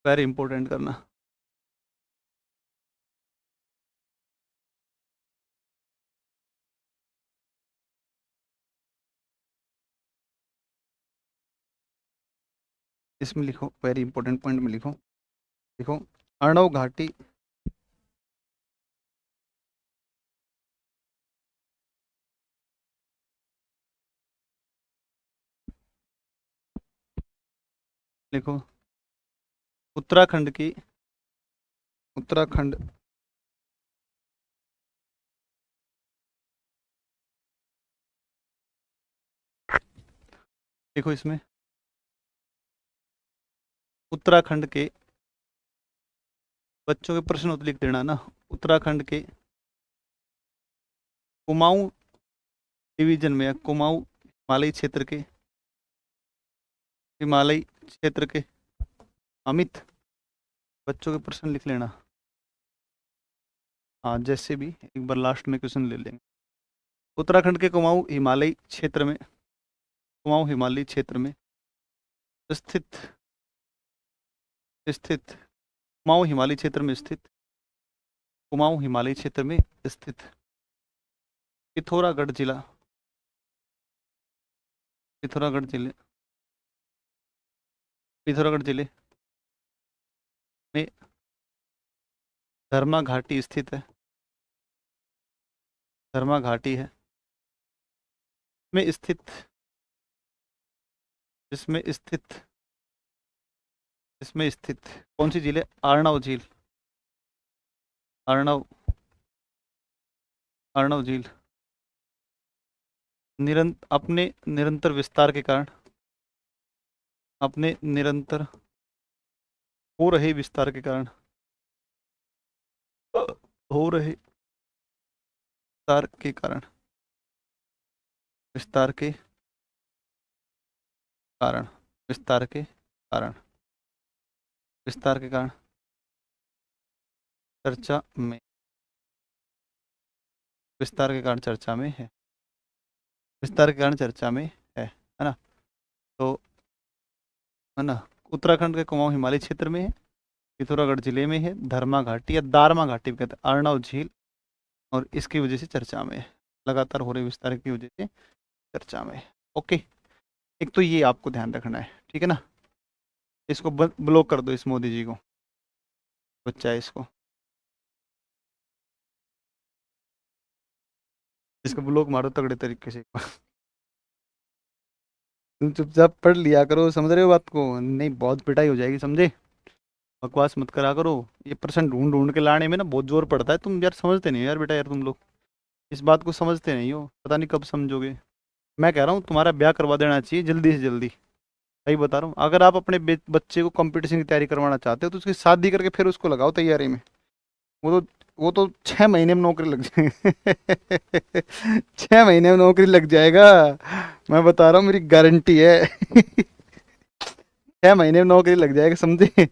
वेरी इंपॉर्टेंट करना। इसमें लिखो, वेरी इंपॉर्टेंट पॉइंट में लिखो, लिखो अर्णव घाटी, लिखो उत्तराखंड की, उत्तराखंड देखो इसमें उत्तराखंड के, बच्चों के प्रश्न हो तो लिख देना ना, उत्तराखंड के कुमाऊं डिवीजन में, कुमाऊं हिमालयी क्षेत्र के, हिमालयी क्षेत्र के, अमित, बच्चों के प्रश्न लिख लेना। हाँ जैसे भी एक बार लास्ट में क्वेश्चन ले लेंगे। उत्तराखंड के कुमाऊं हिमालयी क्षेत्र में, कुमाऊं हिमालयी क्षेत्र में स्थित, स्थित, कुमाऊं हिमालयी क्षेत्र में स्थित, कुमाऊं हिमालयी क्षेत्र में स्थित पिथौरागढ़ जिला, पिथौरागढ़ जिले, पिथौरागढ़ जिले में धर्मा घाटी स्थित है, धर्मा घाटी है में स्थित, जिसमें स्थित, इसमें स्थित कौन सी झील है? अर्णव झील, अर्णव, अर्णव झील अपने निरंतर विस्तार के कारण, अपने निरंतर हो रहे विस्तार के कारण, हो रहे विस्तार के कारण, विस्तार के कारण, विस्तार के कारण, विस्तार के कारण चर्चा में, विस्तार के कारण चर्चा में है, विस्तार के कारण चर्चा में है ना। तो है ना, उत्तराखंड के कुमाऊं हिमालय क्षेत्र में है, पिथौरागढ़ जिले में है, धर्मा घाटी या दारमा घाटी भी कहते हैं, अर्णव झील और इसकी वजह से चर्चा में, लगातार हो रहे विस्तार की वजह से चर्चा में। ओके, एक तो ये आपको ध्यान रखना है, ठीक है ना। इसको ब्लॉक कर दो, इस मोदी जी को, बच्चा है इसको, इसको ब्लॉक मारो तगड़े तरीके से। तुम चुपचाप पढ़ लिया करो, समझ रहे हो बात को, नहीं बहुत पिटाई हो जाएगी, समझे। बकवास मत करा करो। ये परसेंट ढूंढ ढूंढ के लाने में ना बहुत जोर पड़ता है, तुम यार समझते नहीं हो यार बेटा, यार तुम लोग इस बात को समझते नहीं हो, पता नहीं कब समझोगे। मैं कह रहा हूँ तुम्हारा ब्याह करवा देना चाहिए जल्दी से जल्दी, सही बता रहा हूँ। अगर आप अपने बच्चे को कंपटीशन की तैयारी करवाना चाहते हो तो उसकी शादी करके फिर उसको लगाओ तैयारी में। वो तो 6 महीने में नौकरी लग जाए। 6 महीने में नौकरी लग जाएगा, मैं बता रहा हूँ, मेरी गारंटी है। 6 महीने में नौकरी लग जाएगा, समझे।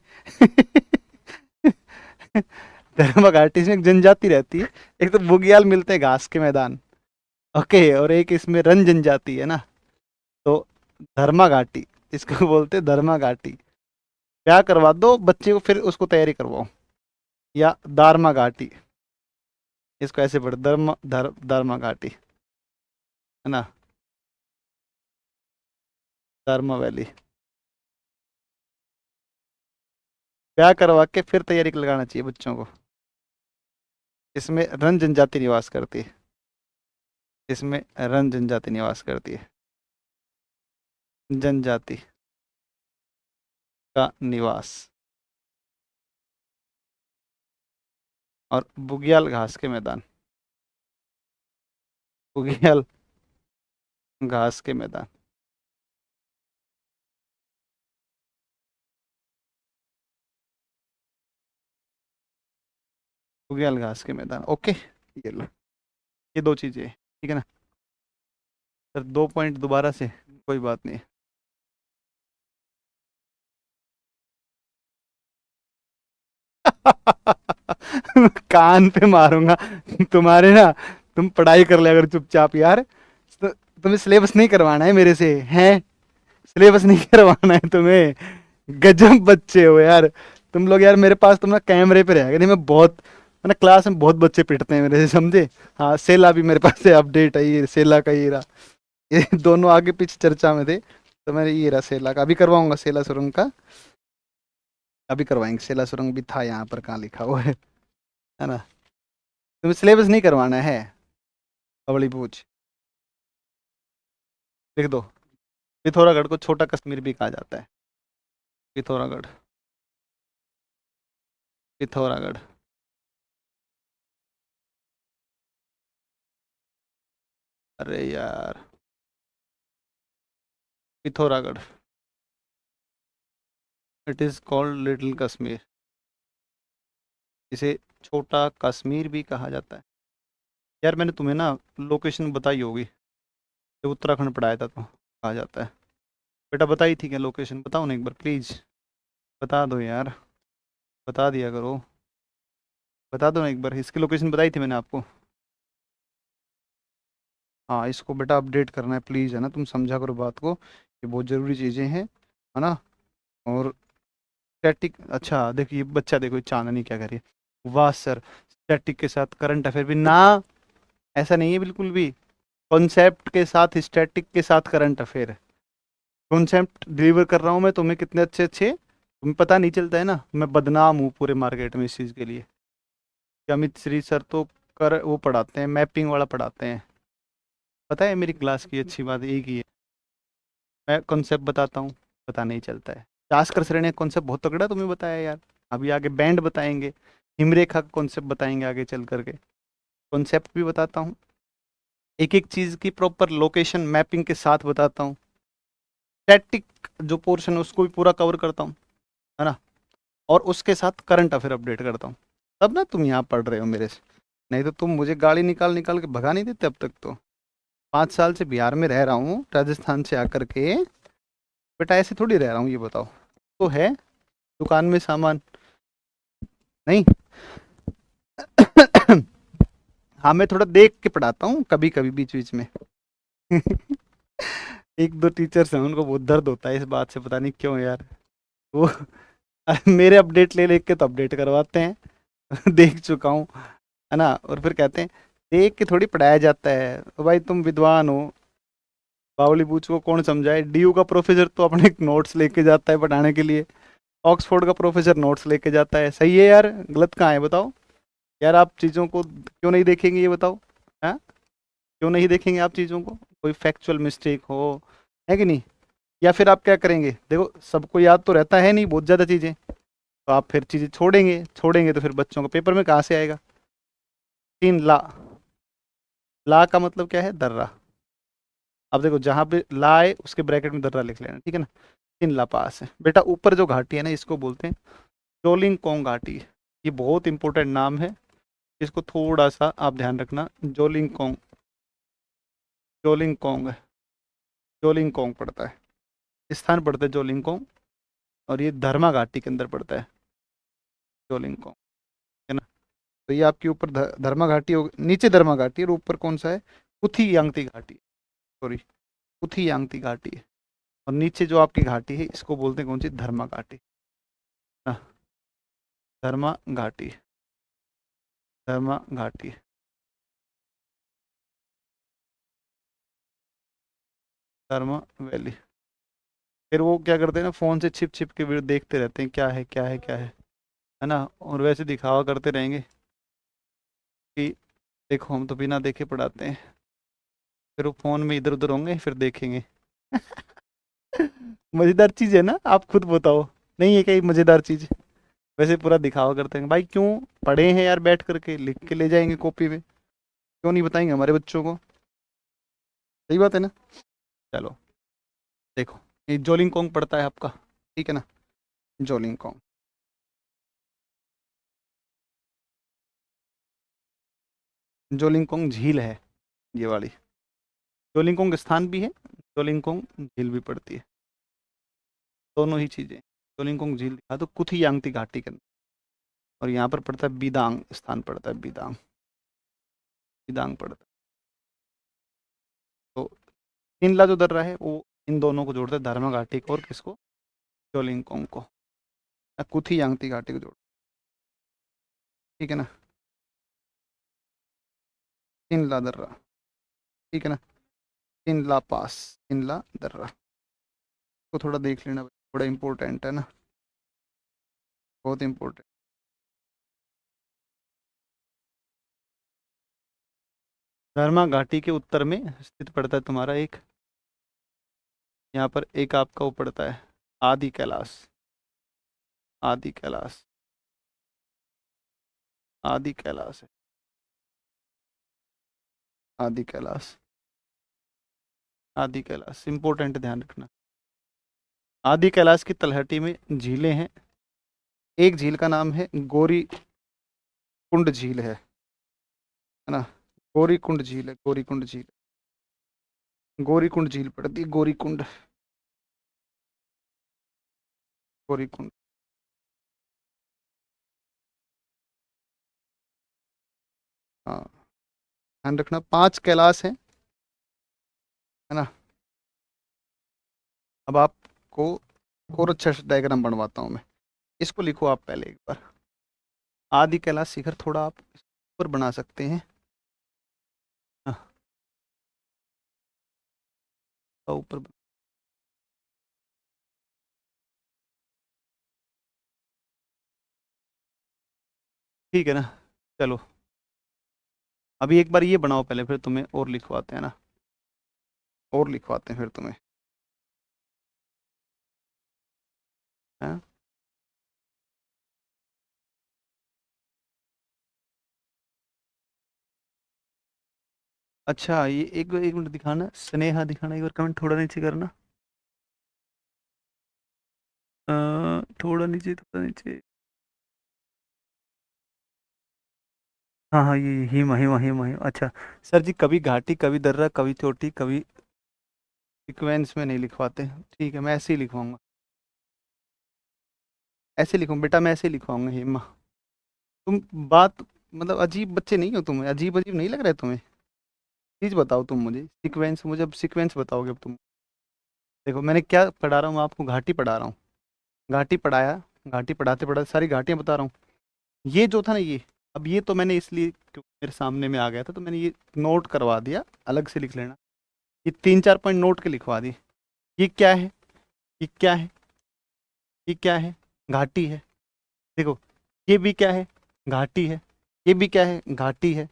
धर्म घाटी में एक जनजाति रहती है, एक तो बुग्याल मिलते हैं घास के मैदान, ओके, और एक इसमें रन जनजाति है ना। तो धर्मा घाटी, इसको बोलते हैं धर्मा घाटी। क्या करवा दो बच्चे को, फिर उसको तैयारी करवाओ। या दारमा घाटी, इसको ऐसे पढ़, धर्मा घाटी, है ना, धर्मा वैली। क्या करवा के फिर तैयारी लगाना चाहिए बच्चों को। इसमें रन जनजाति निवास करती है, इसमें रन जनजाति निवास करती है, जनजाति का निवास। और बुग्याल घास के मैदान, बुग्याल घास के मैदान। बुग्याल घास के मैदान, ओके। ये लो, ये दो चीजें, ठीक है ना। सर 2 पॉइंट दोबारा से, कोई बात नहीं। कान पे मारूंगा तुम्हारे ना। तुम पढ़ाई कर ले अगर चुपचाप यार, तो तुम्हें सिलेबस नहीं करवाना है मेरे से, हैं। सिलेबस नहीं करवाना है तुम्हें। गजब बच्चे हो यार तुम लोग यार, मेरे पास तुम ना कैमरे पे रहेगा नहीं, मैं बहुत, मैंने क्लास में बहुत बच्चे पिटते हैं मेरे से, समझे। हाँ, सेला भी मेरे पास है, अपडेट है ये सेला का, ये रहा। ये दोनों आगे पीछे चर्चा में थे, तो मैंने ये रहा सेला का, अभी करवाऊंगा सेला सुरंग का, अभी करवाएंगे। सेला सुरंग भी था यहाँ पर, कहाँ लिखा हुआ है ना। तुम्हें सिलेबस नहीं करवाना है, अवली पूछ, लिख दो। पिथौरागढ़ को छोटा कश्मीर भी कहा जाता है, पिथौरागढ़, पिथौरागढ़। अरे यार, Pithoragarh, it is called little Kashmir, इसे छोटा कश्मीर भी कहा जाता है। यार मैंने तुम्हें ना लोकेशन बताई होगी, जब उत्तराखंड पढ़ाया था तो कहा जाता है। बेटा बताई थी क्या लोकेशन, बताओ ना एक बार प्लीज़, बता दो यार, बता दिया करो, बता दो ना एक बार, इसकी लोकेशन बताई थी मैंने आपको। हाँ, इसको बेटा अपडेट करना है प्लीज़, है ना, तुम समझा करो बात को, ये बहुत ज़रूरी चीज़ें हैं, है ना। और स्टैटिक, अच्छा देखिए ये बच्चा, देखो ये चांदनी क्या करिए, वाह सर, स्टैटिक के साथ करंट अफेयर भी ना, ऐसा नहीं है बिल्कुल भी। कॉन्सेप्ट के साथ स्टैटिक के साथ करंट अफेयर, कॉन्सेप्ट डिलीवर कर रहा हूँ मैं तुम्हें, कितने अच्छे अच्छे, तुम्हें पता नहीं चलता है ना, मैं बदनाम हूँ पूरे मार्केट में इस चीज़ के लिए। कि अमित श्री सर तो कर वो पढ़ाते हैं, मैपिंग वाला पढ़ाते हैं, पता है मेरी क्लास की अच्छी बात एक ही है, मैं कॉन्सेप्ट बताता हूँ, पता नहीं चलता है। जास्कर सर ने कॉन्सेप्ट बहुत तगड़ा तुम्हें बताया यार, अभी आगे बैंड बताएंगे, हिमरेखा का कॉन्सेप्ट बताएंगे आगे चल करके, कॉन्सेप्ट भी बताता हूँ, एक एक चीज़ की प्रॉपर लोकेशन मैपिंग के साथ बताता हूँ, स्टैटिक जो पोर्शन है उसको भी पूरा कवर करता हूँ, है ना। और उसके साथ करंट अफेयर अपडेट करता हूँ, तब ना तुम यहाँ पढ़ रहे हो मेरे से, नहीं तो तुम मुझे गाड़ी निकाल निकाल के भगा नहीं देते अब तक तो। 5 साल से बिहार में रह रहा हूँ, राजस्थान से आकर के, बेटा ऐसे थोड़ी रह रहा हूँ, ये बताओ तो है, दुकान में सामान नहीं। हाँ, मैं थोड़ा देख के पढ़ाता हूँ कभी कभी बीच बीच में। एक दो टीचर्स हैं उनको बहुत दर्द होता है इस बात से, पता नहीं क्यों यार, वो मेरे अपडेट ले लेके तो अपडेट करवाते हैं। देख चुका हूँ, है ना, और फिर कहते हैं देख के थोड़ी पढ़ाया जाता है। तो भाई तुम विद्वान हो, बावली बूच को कौन समझाए। डीयू का प्रोफेसर तो अपने नोट्स लेके जाता है पढ़ाने के लिए, ऑक्सफोर्ड का प्रोफेसर नोट्स लेके जाता है। सही है यार, गलत कहाँ है बताओ। यार आप चीज़ों को क्यों नहीं देखेंगे ये बताओ। हाँ, क्यों नहीं देखेंगे आप चीज़ों को, कोई फैक्चुअल मिस्टेक हो, है कि नहीं। या फिर आप क्या करेंगे, देखो सबको याद तो रहता है नहीं बहुत ज़्यादा चीज़ें, तो आप फिर चीज़ें छोड़ेंगे, छोड़ेंगे तो फिर बच्चों को पेपर में कहाँ से आएगा। 3 ला, ला का मतलब क्या है, दर्रा। अब देखो जहाँ पे ला है उसके ब्रैकेट में दर्रा लिख लेना, ठीक है ना। 3 ला पास है बेटा। ऊपर जो घाटी है ना इसको बोलते हैं जोलिंग कोंग घाटी। ये बहुत इंपॉर्टेंट नाम है, इसको थोड़ा सा आप ध्यान रखना। Joling Kong, Joling Kong, Joling Kong पड़ता है, स्थान पड़ता है जोलिंग कोंग। और ये धर्मा घाटी के अंदर पड़ता है जोलिंग कोंग, है ना। तो ये आपके ऊपर धर्मा घाटी हो, नीचे धर्मा घाटी और ऊपर कौन सा है, कुथी यांगती घाटी, सॉरी कुथी यांगती घाटी है। और नीचे जो आपकी घाटी है इसको बोलते हैं कौन सी, धर्मा घाटी। हाँ, धर्मा घाटी, धर्मा घाटी, धर्मा वैली। फिर वो क्या करते हैं ना, फोन से छिप छिप के वीडियो देखते रहते हैं, क्या है क्या है क्या है ना। और वैसे दिखावा करते रहेंगे कि देखो हम तो बिना देखे पढ़ाते हैं। फिर वो फोन में इधर उधर होंगे फिर देखेंगे। मजेदार चीज है ना, आप खुद बताओ, नहीं है क्या ये मजेदार चीज। वैसे पूरा दिखावा करते हैं भाई, क्यों पढ़े हैं यार, बैठ करके लिख के ले जाएंगे कॉपी में, क्यों नहीं बताएंगे हमारे बच्चों को। सही बात है ना। चलो देखो, ये जोलिंग कोंग पड़ता है आपका, ठीक है ना। जोलिंग कोंग, जोलिंग कोंग झील है ये वाली। जोलिंग कोंग स्थान भी है, जोलिंग कोंग झील भी पड़ती है, दोनों ही चीजें। जोलिंग कोंग झील दिखा दो कुथी यांगती घाटी के अंदर। और यहाँ पर पड़ता है बिदांग, स्थान पड़ता है बिदांग, बिदांग पड़ता है। तो तिनला जो दर्रा है वो इन दोनों को जोड़ता है, धर्मा घाटी को और किसको, जोलिंग कोंग को, या कुथी यांगती घाटी को जोड़, ठीक है ना। तिनला दर्रा, ठीक है ना। तिनला पास, तिनला दर्रा को थोड़ा देख लेना भाई, बड़ा इंपॉर्टेंट है ना, बहुत इंपॉर्टेंट। धर्मा घाटी के उत्तर में स्थित पड़ता है तुम्हारा एक, यहाँ पर एक आपका वो पड़ता है आदि कैलाश, आदि कैलाश, आदि कैलाश है, आदि कैलाश, आदि कैलाश इंपॉर्टेंट, ध्यान रखना। आदि कैलाश की तलहटी में झीलें हैं। एक झील का नाम है गौरी कुंड झील है ना। गौरी कुंड झील है, गौरी कुंड झील, गौरी कुंड झील पड़ती है, गौरी कुंड, गौरी कुंड। हाँ, ध्यान रखना 5 कैलाश है ना। अब आपको और अच्छा डायग्राम बनवाता हूँ मैं, इसको लिखो आप पहले एक बार। आदि कैलाश शिखर थोड़ा आप ऊपर बना सकते हैं। हाँ, तो ऊपर, ठीक है ना। चलो अभी एक बार ये बनाओ पहले, फिर तुम्हें और लिखवाते हैं ना, और लिखवाते हैं फिर तुम्हें। हाँ, अच्छा ये एक मिनट दिखाना, स्नेहा दिखाना एक बार, कमेंट थोड़ा नीचे करना। थोड़ा नीचे, थोड़ा नीचे। हाँ हाँ, ये हिम हिम हिम हिम, अच्छा। सर जी कभी घाटी कभी दर्रा कभी चोटी कभी सीक्वेंस में नहीं लिखवाते, ठीक है मैं ऐसे ही लिखवाऊंगा, ऐसे लिखूँ बेटा, मैं ऐसे ही लिखवाऊंगा हिम। तुम बात, मतलब अजीब बच्चे नहीं हो तुम, अजीब अजीब नहीं लग रहा है तुम्हें। चीज़ बताओ तुम मुझे, सीक्वेंस, मुझे अब सीक्वेंस बताओगे अब तुम। देखो मैंने क्या पढ़ा रहा हूँ आपको, घाटी पढ़ा रहा हूँ, घाटी पढ़ाया, घाटी पढ़ाते पढ़ाते सारी घाटियाँ बता रहा हूँ। ये जो था ना, ये अब ये तो मैंने इसलिए क्योंकि मेरे सामने में आ गया था तो मैंने ये नोट करवा दिया, अलग से लिख लेना। ये 3-4 पॉइंट नोट के लिखवा दी। ये क्या है, ये क्या है, ये क्या है, घाटी है। देखो, ये भी क्या है, घाटी है। ये भी क्या है, घाटी है।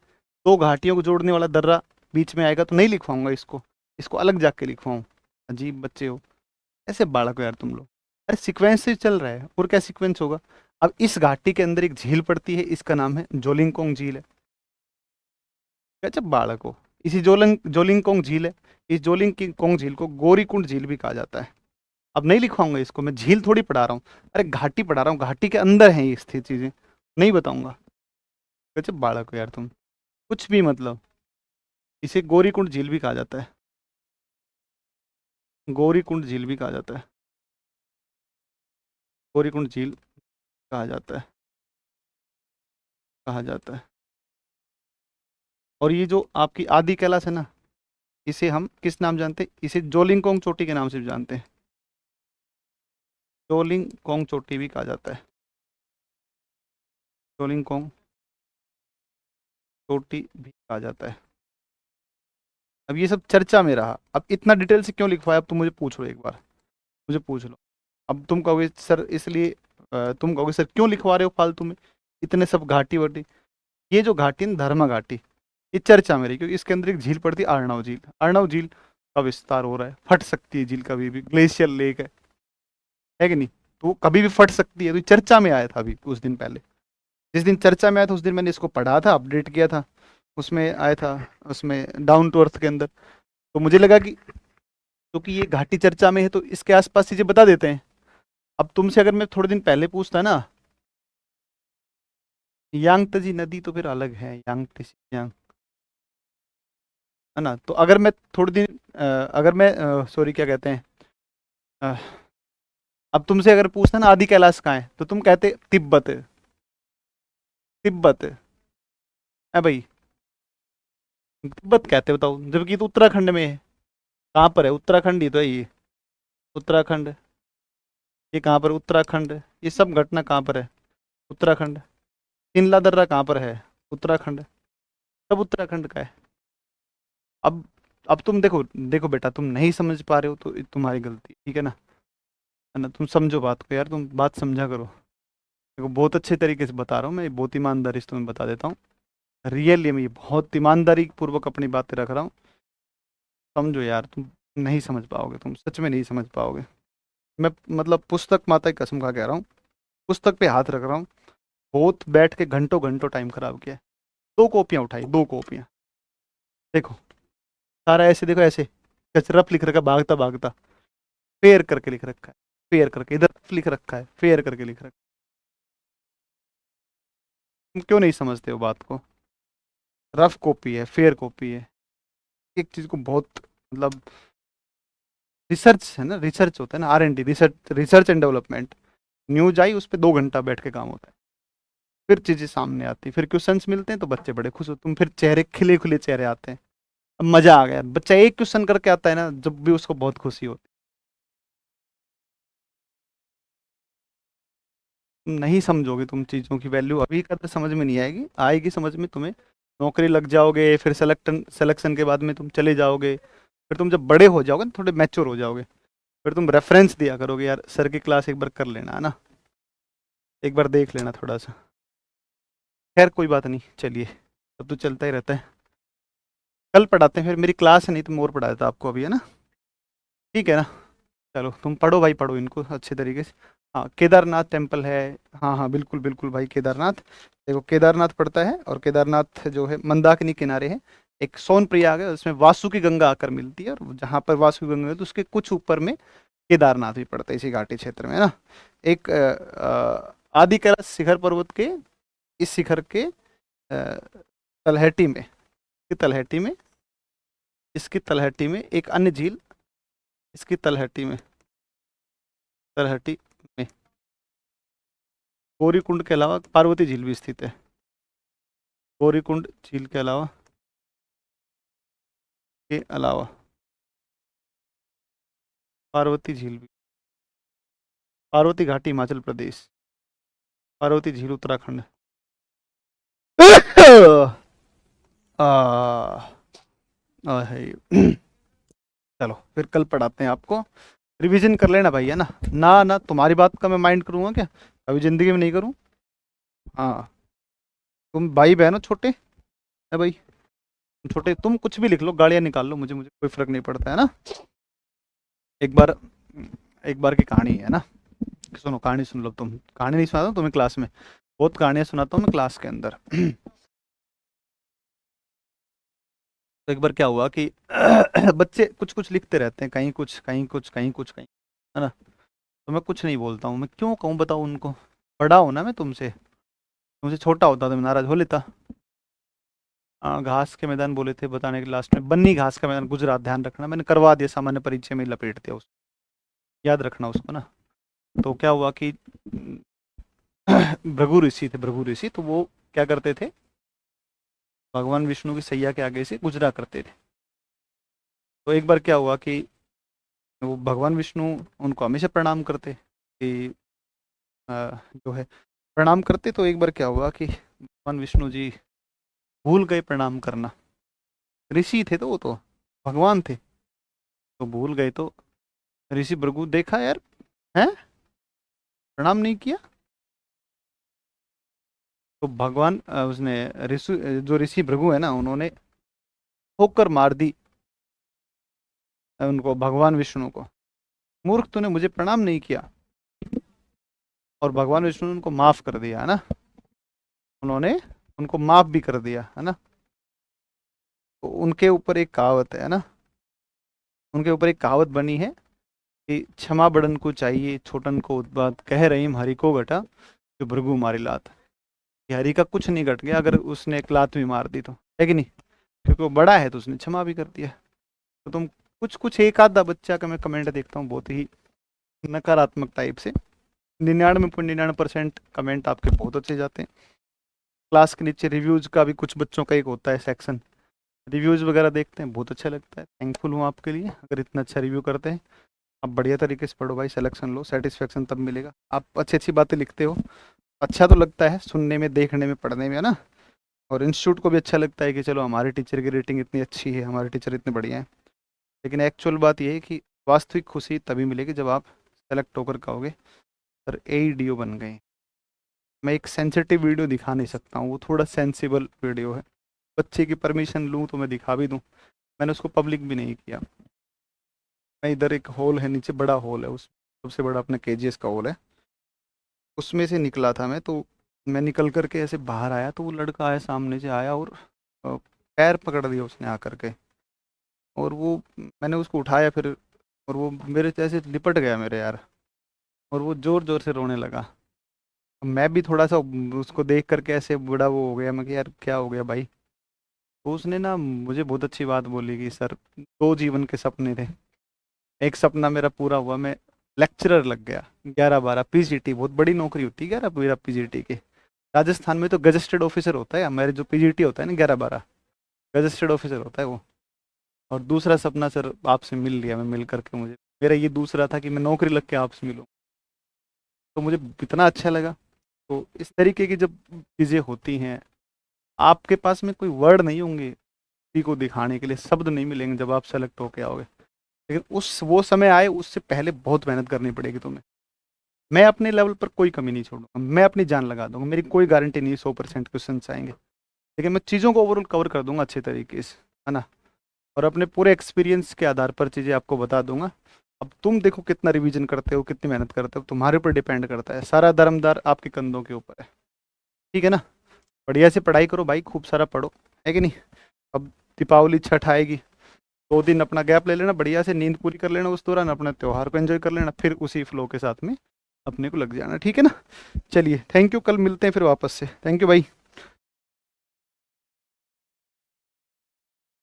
दो घाटियों को जोड़ने वाला दर्रा बीच में आएगा तो नहीं लिखवाऊंगा इसको, इसको अलग जाके लिखवाऊं। अजीब बच्चे हो, ऐसे बालक हो यार तुम लोग। अरे सीक्वेंस से चल रहा है, और क्या सीक्वेंस होगा। अब इस घाटी के अंदर एक झील पड़ती है, इसका नाम है जोलिंगकोंग झील है। गजब बालक हो। इसी जोलिंगकोंग झील है, इस जोलिंगकोंग झील को गौरीकुंड झील भी कहा जाता है। अब नहीं लिखवाऊंगा इसको, मैं झील थोड़ी पढ़ा रहा हूँ, अरे घाटी पढ़ा रहा हूँ, घाटी के अंदर है ये स्थित चीजें, नहीं बताऊंगा। गजब बालक हो यार तुम, कुछ भी मतलब। इसे गौरीकुंड झील भी कहा जाता है, गौरीकुंड झील भी कहा जाता है, गौरीकुंड झील कहा जाता है, कहा जाता है। और ये जो आपकी आदि कैलाश है ना, इसे हम किस नाम जानते हैं, इसे जोलिंगकोंग चोटी के नाम से भी जानते हैं। जोलिंगकोंग चोटी भी कहा जाता है, जोलिंगकोंग चोटी भी कहा जाता है। अब ये सब चर्चा में रहा, अब इतना डिटेल से क्यों लिखवाया, अब तुम मुझे पूछ लो एक बार, मुझे पूछ लो। अब तुम कहोगे सर इसलिए, तुम कहोगे सर क्यों लिखवा रहे हो फालतू में इतने सब घाटी वाटी। ये जो घाटी है ना, धर्मा घाटी, ये चर्चा में रही क्योंकि इसके अंदर एक झील पड़ती है, अर्णव झील। अर्णव झील का विस्तार हो रहा है, फट सकती है झील कभी भी, ग्लेशियर लेक है कि नहीं। तो वो कभी भी फट सकती है, तो ये चर्चा में आया था अभी कुछ दिन पहले। जिस दिन चर्चा में आया था उस दिन मैंने इसको पढ़ा था, अपडेट किया था, उसमें आया था, उसमें डाउन टू अर्थ के अंदर। तो मुझे लगा कि क्योंकि ये घाटी चर्चा में है तो इसके आसपास चीजें बता देते हैं। अब तुमसे अगर मैं थोड़े दिन पहले पूछता ना, यांगत्जी नदी तो फिर अलग है, यांगत्सी यांग, है ना। तो अगर मैं थोड़े दिन अगर मैं सॉरी क्या कहते हैं, अ, अब तुमसे अगर पूछता ना आदि कैलाश कहाँ है तो तुम कहते तिब्बत, तिब्बत है भाई, तिब्बत कहते बताओ, जबकि ये तो उत्तराखंड में है। कहाँ पर है, उत्तराखंड ही तो है ये, उत्तराखंड। ये कहाँ पर, उत्तराखंड। ये सब घटना कहाँ पर है, उत्तराखंड। शिमला दर्रा कहाँ पर है, उत्तराखंड। सब उत्तराखंड का है। अब अब तुम देखो, देखो बेटा तुम नहीं समझ पा रहे हो तो ये तुम्हारी गलती है, ठीक है ना। तुम समझो बात को यार, तुम बात समझा करो। देखो बहुत अच्छे तरीके से बता रहा हूँ मैं, बहुत ईमानदारी से तुम्हें बता देता हूँ। रियली मैं ये बहुत ईमानदारी पूर्वक अपनी बातें रख रहा हूँ। समझो यार, तुम नहीं समझ पाओगे, तुम सच में नहीं समझ पाओगे। मैं मतलब पुस्तक माता की कसम खा कह रहा हूँ, पुस्तक पे हाथ रख रहा हूँ। बहुत बैठ के घंटों घंटों टाइम खराब किया है। 2 कॉपियाँ उठाई, 2 कॉपियाँ। देखो सारा ऐसे, देखो ऐसे कचरप लिख रखा है, भागता भागता फेयर करके लिख रखा है, फेयर करके इधर लिख रखा है, फेयर करके लिख रखा है। तुम क्यों नहीं समझते हो बात को। रफ कॉपी है, फेयर कॉपी है। एक चीज को बहुत मतलब रिसर्च है ना, रिसर्च होता है ना, R&D, research, research and development. News आई, उस पर 2 घंटा बैठ के काम होता है, फिर चीजें सामने आती, फिर क्वेश्चंस मिलते हैं तो बच्चे बड़े खुश होते हैं, फिर चेहरे खिले खुले चेहरे आते हैं। अब मजा आ गया, बच्चा एक क्वेश्चन करके आता है ना, जब भी उसको बहुत खुशी होती है। नहीं समझोगे तुम चीज़ों की वैल्यू, अभी का तो समझ में नहीं आएगी, आएगी समझ में तुम्हें। नौकरी लग जाओगे, फिर सिलेक्शन के बाद में तुम चले जाओगे, फिर तुम जब बड़े हो जाओगे ना, थोड़े मैच्योर हो जाओगे, फिर तुम रेफरेंस दिया करोगे, यार सर की क्लास एक बार कर लेना, है ना, एक बार देख लेना थोड़ा सा। खैर कोई बात नहीं, चलिए, अब तो चलता ही रहता है। कल पढ़ाते हैं, फिर मेरी क्लास है, नहीं तो मैं और पढ़ा देता आपको अभी, है ना। ठीक है ना। चलो तुम पढ़ो भाई, पढ़ो इनको अच्छे तरीके से। हाँ केदारनाथ टेम्पल है। हाँ हाँ बिल्कुल बिल्कुल भाई, केदारनाथ। देखो केदारनाथ पड़ता है, और केदारनाथ जो है मंदाकिनी किनारे है। एक सोनप्रयाग है, उसमें वासुकी गंगा आकर मिलती है, और जहाँ पर वासुकी गंगा है तो उसके कुछ ऊपर में केदारनाथ भी पड़ता है, इसी घाटी क्षेत्र में, है ना। एक आदि कैलाश शिखर पर्वत के इस शिखर के तलहटी में, इसकी तलहटी में, इसकी तलहटी में एक अन्य झील, इसकी तलहटी में, तलहटी में गौरीकुंड के अलावा पार्वती झील भी स्थित है। गौरीकुंड झील के अलावा पार्वती झील भी, पार्वती घाटी हिमाचल प्रदेश, पार्वती झील उत्तराखंड। है। चलो फिर कल पढ़ाते हैं आपको, रिवीजन कर लेना भाई, है ना। ना ना तुम्हारी बात का मैं माइंड करूँगा क्या, अभी ज़िंदगी में नहीं करूँ। हाँ तुम भाई बहन हो छोटे, है भाई, छोटे, तुम कुछ भी लिख लो, गालियाँ निकाल लो, मुझे मुझे कोई फर्क नहीं पड़ता, है ना। एक बार, एक बार की कहानी है ना, सुनो कहानी सुन लो तुम, कहानी नहीं सुनाता हूँ तुम्हें क्लास में, बहुत कहानियाँ सुनाता हूँ मैं क्लास के अंदर। तो एक बार क्या हुआ कि बच्चे कुछ कुछ लिखते रहते हैं, कहीं कुछ कहीं कुछ कहीं कुछ कहीं, है ना। तो मैं कुछ नहीं बोलता हूँ, मैं क्यों कहूँ बताओ उनको, बड़ा हूँ ना मैं तुमसे, तुमसे छोटा होता तो मैं नाराज हो लेता। घास के मैदान बोले थे बताने के लास्ट में, बन्नी घास का मैदान गुजरात, ध्यान रखना, मैंने करवा दिया, सामान्य परिचय में लपेट दिया उसको, याद रखना उसको ना। तो क्या हुआ कि भृगु ऋषि थे, भृगु ऋषि, तो वो क्या करते थे, भगवान विष्णु की सैया के आगे से गुजरा करते थे। तो एक बार क्या हुआ कि वो भगवान विष्णु उनको हमेशा प्रणाम करते कि जो है प्रणाम करते, तो एक बार क्या हुआ कि भगवान विष्णु जी भूल गए प्रणाम करना, ऋषि थे तो वो तो भगवान थे, तो भूल गए, तो ऋषि भृगु देखा यार, हैं प्रणाम नहीं किया, तो भगवान उसने ऋषि, जो ऋषि भृगु है ना, उन्होंने ठोकर मार दी उनको, भगवान विष्णु को, मूर्ख तूने मुझे प्रणाम नहीं किया। और भगवान विष्णु ने उनको माफ कर दिया, है ना, उन्होंने उनको माफ भी कर दिया, है ना। तो उनके ऊपर एक कहावत है ना, उनके ऊपर एक कहावत बनी है कि क्षमा बड़न को चाहिए, छोटन को उत्पात, कह रहीम हरि को घटा, जो भृगु मारी लात। कि हरि का कुछ नहीं घट गया अगर उसने एक लात भी मार दी तो, है कि नहीं, क्योंकि वो बड़ा है तो उसने क्षमा भी कर दिया। तो तुम कुछ कुछ एक आधा बच्चा का मैं कमेंट देखता हूँ बहुत ही नकारात्मक टाइप से, 99.99% कमेंट आपके बहुत अच्छे जाते हैं। क्लास के नीचे रिव्यूज का भी कुछ बच्चों का एक होता है सेक्शन, रिव्यूज वगैरह देखते हैं, बहुत अच्छा लगता है, थैंकफुल हूँ आपके लिए अगर इतना अच्छा रिव्यू करते हैं। आप बढ़िया तरीके से पढ़ो भाई, सिलेक्शन लो, सेटिस्फेक्शन तब मिलेगा, आप अच्छी अच्छी बातें लिखते हो, अच्छा तो लगता है सुनने में, देखने में, पढ़ने में, है ना। और इंस्टीट्यूट को भी अच्छा लगता है कि चलो हमारे टीचर की रेटिंग इतनी अच्छी है, हमारे टीचर इतने बढ़िया हैं। लेकिन एक्चुअल बात यह है कि वास्तविक खुशी तभी मिलेगी जब आप सेलेक्ट होकर कहोगे सर AEDO बन गए। मैं एक सेंसिटिव वीडियो दिखा नहीं सकता हूँ, वो थोड़ा सेंसिबल वीडियो है, बच्चे की परमिशन लूँ तो मैं दिखा भी दूँ, मैंने उसको पब्लिक भी नहीं किया। मैं इधर एक हॉल है नीचे, बड़ा हॉल है, उस सबसे बड़ा अपना KGS का हॉल है, उसमें से निकला था मैं, तो मैं निकल करके ऐसे बाहर आया तो वो लड़का आया, सामने से आया और पैर पकड़ दिया उसने आकर के, और वो मैंने उसको उठाया फिर, और वो मेरे जैसे लिपट गया मेरे यार, और वो ज़ोर ज़ोर से रोने लगा। मैं भी थोड़ा सा उसको देख करके ऐसे बड़ा वो हो गया, मैं कि यार क्या हो गया भाई। तो उसने ना मुझे बहुत अच्छी बात बोली कि सर 2 जीवन के सपने थे, एक सपना मेरा पूरा हुआ, मैं लेक्चरर लग गया, 11-12 PGT, बहुत बड़ी नौकरी होती है 11-12 PGT के, राजस्थान में तो गजेस्टेड ऑफिसर होता है, मेरे जो PGT होता है ना 11-12 गजेस्टेड ऑफिसर होता है वो। और दूसरा सपना सर आपसे मिल लिया, मैं मिल करके, मुझे मेरा ये दूसरा था कि मैं नौकरी लग के आपसे मिलूँ, तो मुझे इतना अच्छा लगा। तो इस तरीके की जब चीज़ें होती हैं, आपके पास में कोई वर्ड नहीं होंगे किसी को दिखाने के लिए, शब्द नहीं मिलेंगे जब आप सेलेक्ट होके आओगे, लेकिन उस वो समय आए उससे पहले बहुत मेहनत करनी पड़ेगी तुम्हें। मैं अपने लेवल पर कोई कमी नहीं छोड़ूंगा, मैं अपनी जान लगा दूंगा, मेरी कोई गारंटी नहीं 100% क्वेश्चन आएंगे, लेकिन मैं चीज़ों को ओवरऑल कवर कर दूंगा अच्छे तरीके से, है ना। और अपने पूरे एक्सपीरियंस के आधार पर चीज़ें आपको बता दूंगा। अब तुम देखो कितना रिवीजन करते हो, कितनी मेहनत करते हो, तुम्हारे ऊपर डिपेंड करता है, सारा दरमदार आपके कंधों के ऊपर है, ठीक है ना। बढ़िया से पढ़ाई करो भाई, खूब सारा पढ़ो, है कि नहीं। अब दीपावली छठ आएगी, 2 दिन अपना गैप ले लेना, बढ़िया से नींद पूरी कर लेना, उस दौरान अपने त्यौहार को एंजॉय कर लेना, फिर उसी फ्लो के साथ में अपने को लग जाना, ठीक है ना। चलिए थैंक यू, कल मिलते हैं फिर वापस से, थैंक यू भाई।